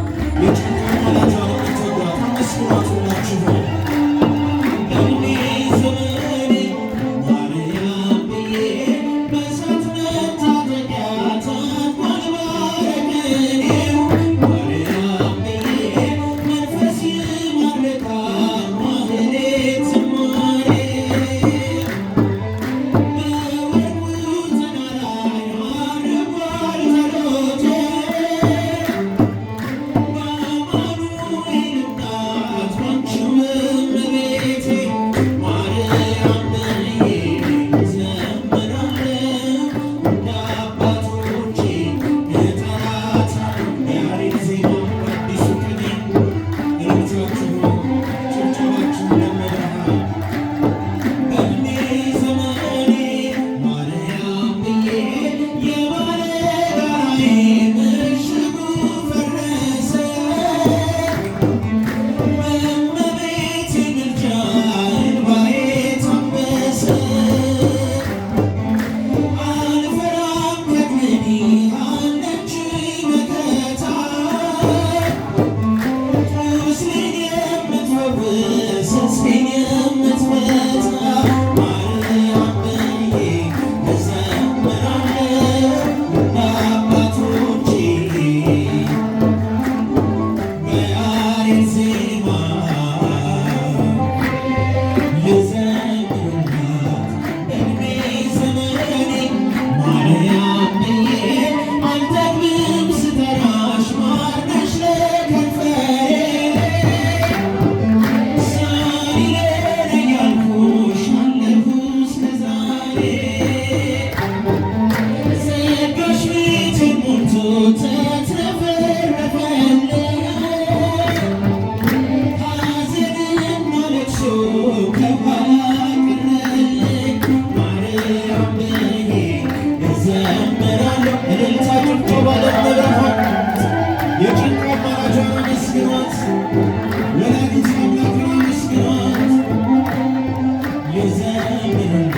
የዘመንና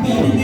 በእድሜ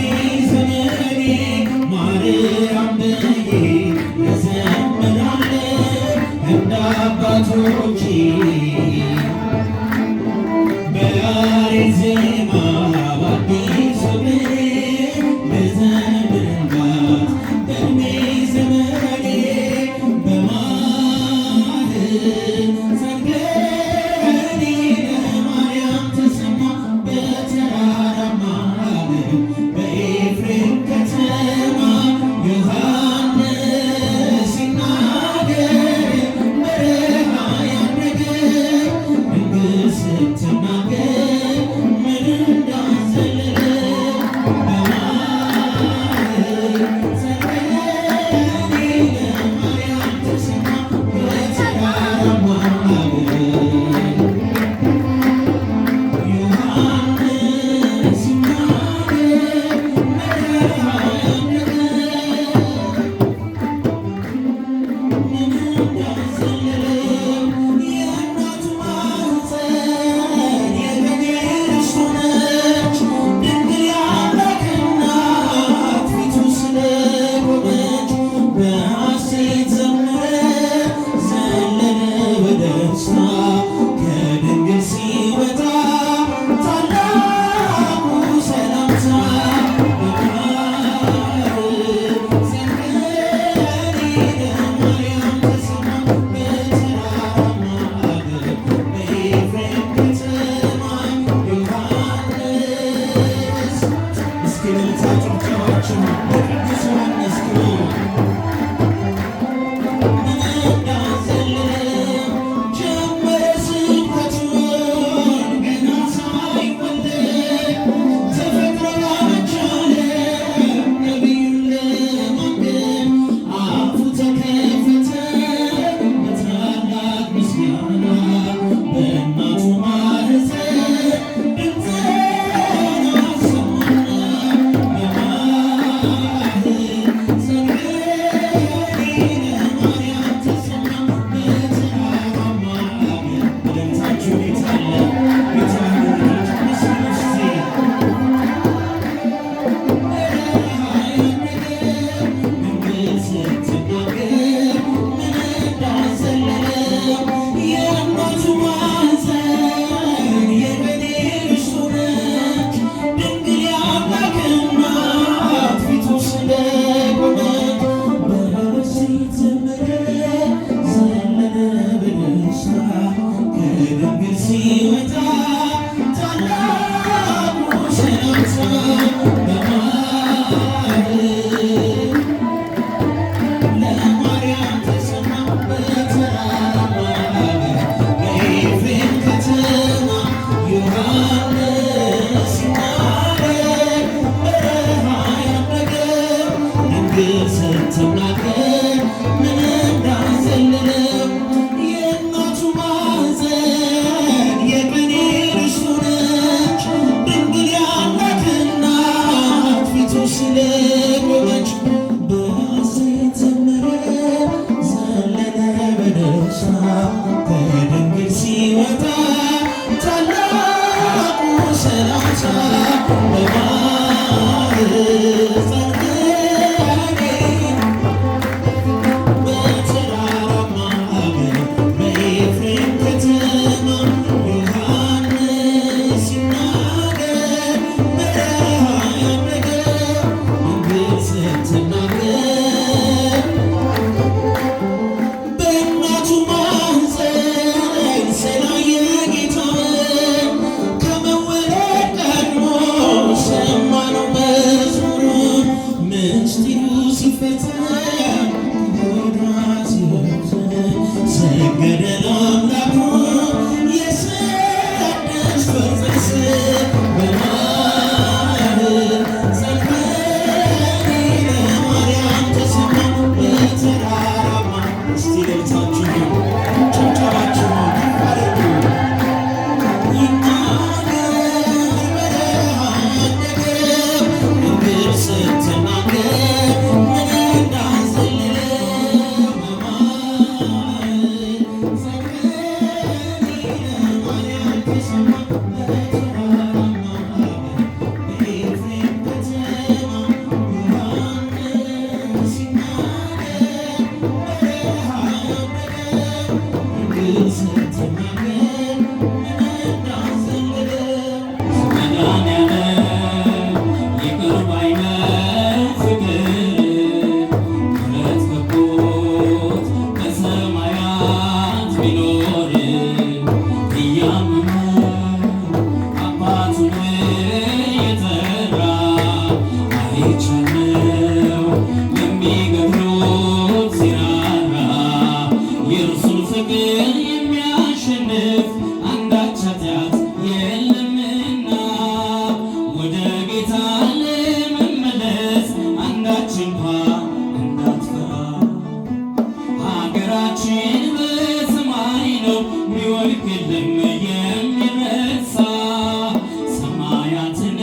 ሰማያትን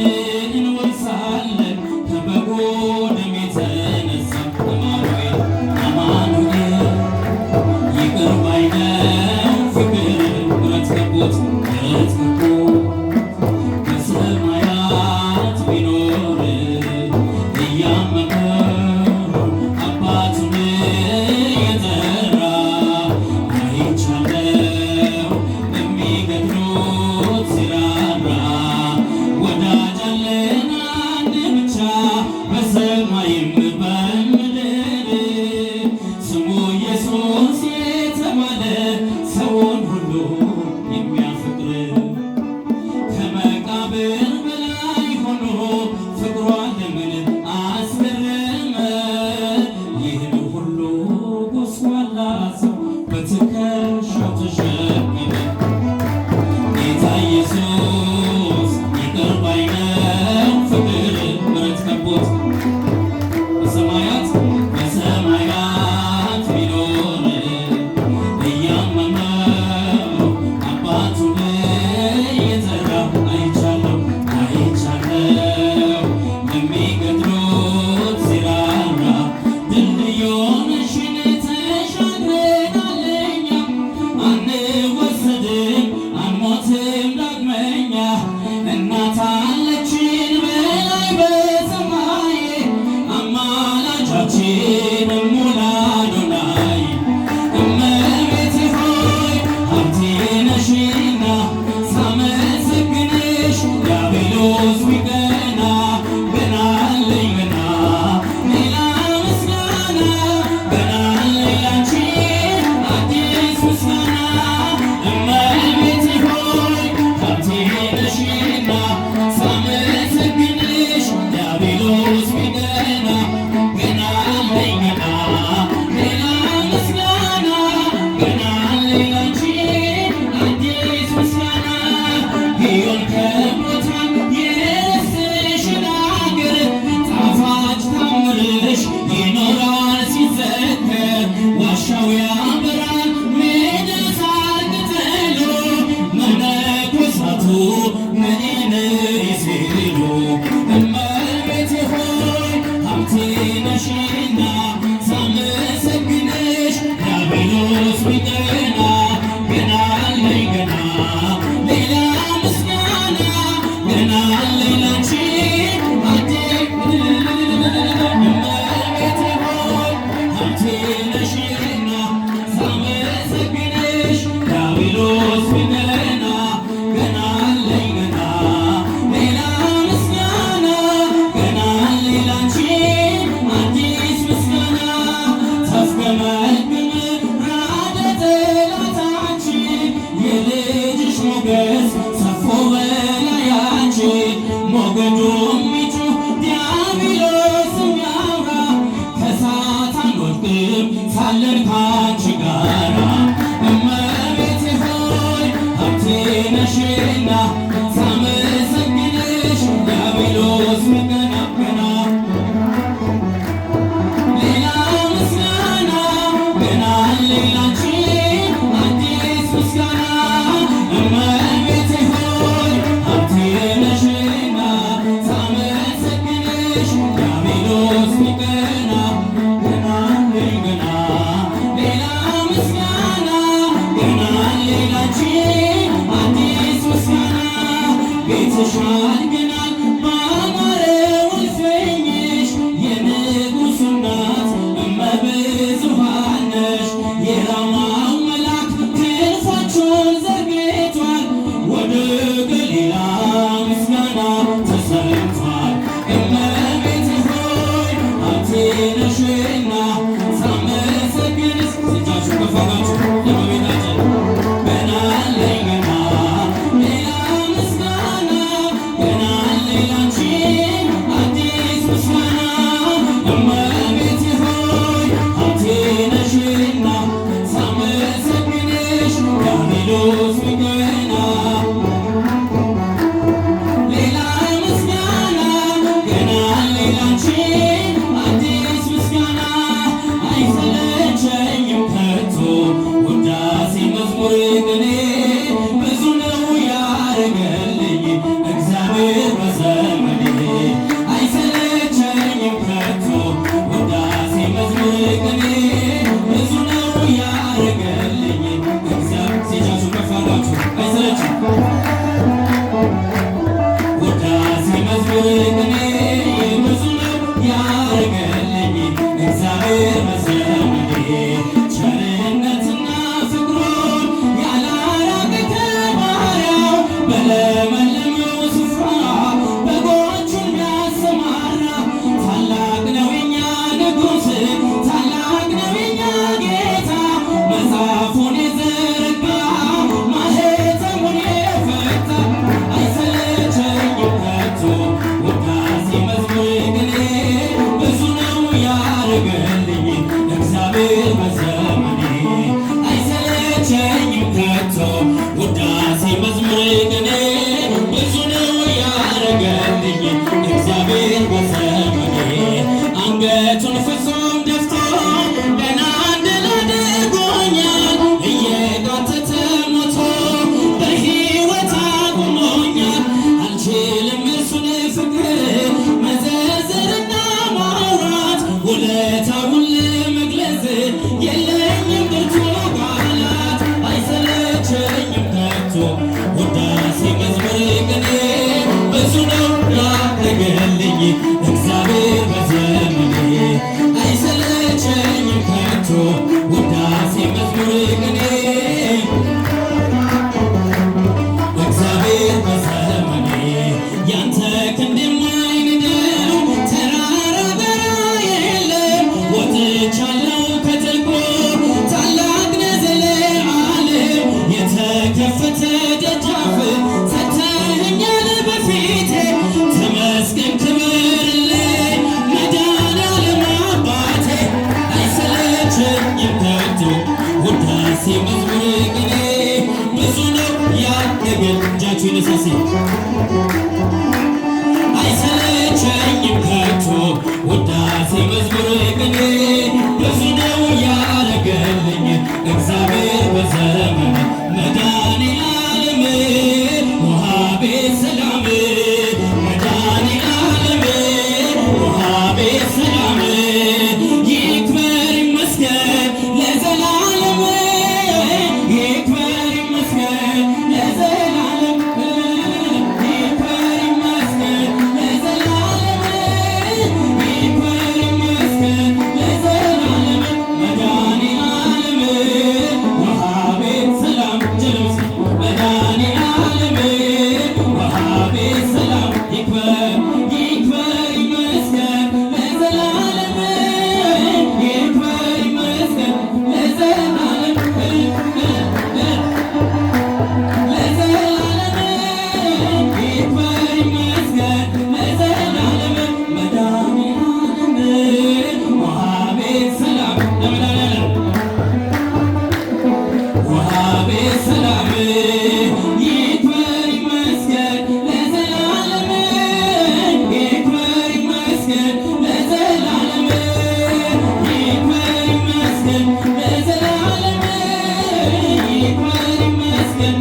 እንወርሳለን ከበጎ ጠቦት በሰማያት ቢኖር እያመመው አባቱን እየጠራ አይቻለው የሚገድሉት ሲራራ ድልድዮሽን ተሻግረናል እኛ አንወሰድም አንሞትም ዳግመኛ እናት አለችን በላይ በሰማይ አማላጃችን እሙላ አዶናይ እመቤቴ ሆይ ሀብቴ ነሽና ሳመሰግንሽ ዲያብሎስ ቢቀና ገና አለኝ ገና ሌላ ምስጋና ገና አለኝ ላንቺ አዲስ ምስጋና እመቤቴ ሆይ ሀብቴ ነሽና ሳመሰግንሽ ዲያብሎስ ቢቀና ገና አለኝ ገና ሌላ ምስጋና ገና አለኝ ላንቺ አዲስ ምስጋና ጊዮን ከቦታን የረስሽን አገር ጣፋጭ ታምርሽ ይኖራል ሲዘከር ዋሻው ያበራል ምድር ሳር ቅጠሉ መነኮሳቱ ምንን ይሲሉ እመቤቴ ሆይ ሀብቴ ነሽና ሳመሰግንሽ ዲያብሎስ ቢቀና ገና አለኝ ገና ሌላ ምስጋና ገና አለኝ ላንቺ እመቤቴ ሆይ ሀብቴ ነሽና ሳመሰግንሽ ዲያብሎስ ቢቀና ገና አለኝ ገና ሌላ ምስጋና ገና አለኝ ላንቺ አዲስ ምስጋና ተፍገመግም ራደ ጠላታችን የልጅሽ ሞገስ ሰፎ በላያችን ሞገዱ የሚጮህ ዲያብሎስ የሚያወራ ከእሳት አንወድቅም ሳለን ካንቺ ጋራ እመቤቴ ሆይ ሀብቴ ነሽና ሳመሰግንሽ ዲያብሎስ ቢቀና ገና ሌላ ምስጋና ገና አለኝ ላንቺ አዲስ ምስጋና እመቤቴ ሆይ ሀብቴ ነሽና ሳመሰግንሽ ዲያብሎስ ቢቀና ገና አለኝ ገና ሌላ ምስጋና ገና አለኝ ላንቺ አዲስ ምስጋና ቤትሽ አድገናል ባማረው እልፍኝሽ የንጉሡ እናት እመብዙኃን ነሽ የራማው መልአክ ክንፎቹን ዘርግቷል ወደ ገሊላ ምስጋና ተሰምቷል እመቤቴ ሆይ ሀብቴ ነሽና ሳመሰግንሽ እጃችሁ ከፍ አድርጋችሁ ለእመቤታችን ገና አለኝ ገና ሌላ ምስጋና ገና አለኝ ላንቺ አዲስ ምስጋና እመቤቴ ሆይ ሀብቴ ነሽና ሳመሰግንሽ ዲያብሎስ ቢቀና ሌላ ምስጋና ገና አለኝ ላንቺ አዲስ ውለታውን ለመግለጽ የለኝም ብርቱ ቃላት አይሰለቸኝም ከቶ ውዳሴ መዝሙር ቅኔ ብዙ ነው ያደረገልኝ እግዚአብሔር በዘመኔ አይሰለቸኝም ከቶ ውዳሴ መዝሙር ቅኔ እግዚአብሔር በዘመኔ ያንተ ክንድ የማይንደው ተራራ በረሃ የለም ወጥቻለሁ ከጥልቁ ታላቅ ነህ ዘለዓለም የተከፈተ ደጃፍ ሰጥተኸኛል በፊቴ ተመስገን ክብርልኝ መድኃኔዓለም አባቴ አይሰለቸኝም ከቶ ውዳሴ መዝሙር ቅኔ ብዙ ነው ያደገል እጃችሁ ይነሳሲ አይሰለቸኝም ከቶ ውዳሴ መዝሙር ቅኔ ብዙ ነው ያደረገልኝ እግዚአብሔር በዘመኔ መድኃኔዓለም ወሃቤ ሰላም መድኃኔዓለም ወሃቤ ሰላም ይክበር ይመስገን ለዘላለም ይክበር ይመስገን ለዘላለም ይክበር ይመስገን ለዘላለም ይክበር ይመስገን ለዘላለም መድኃኔዓለም ወሃቤ ሰላም ጀለስ መድኃኔዓለም ወሃቤ ሰላም ይክበር ይክበር ይመስገን ለዘላለም ይክበር ይመስገን ለዘላለም ለዘላለም ይክበር ይመስገን ለዘላለም መድኃኔዓለም ወሃቤ ሰላም ለመድኃኔዓለም ወሃቤ ሰላም ይክበር ይመስገን ለዘላለም ይክበር ይመስገን ለዘላለም ይክበር ይመስገን ለዘላለም ይክበር ይመስገን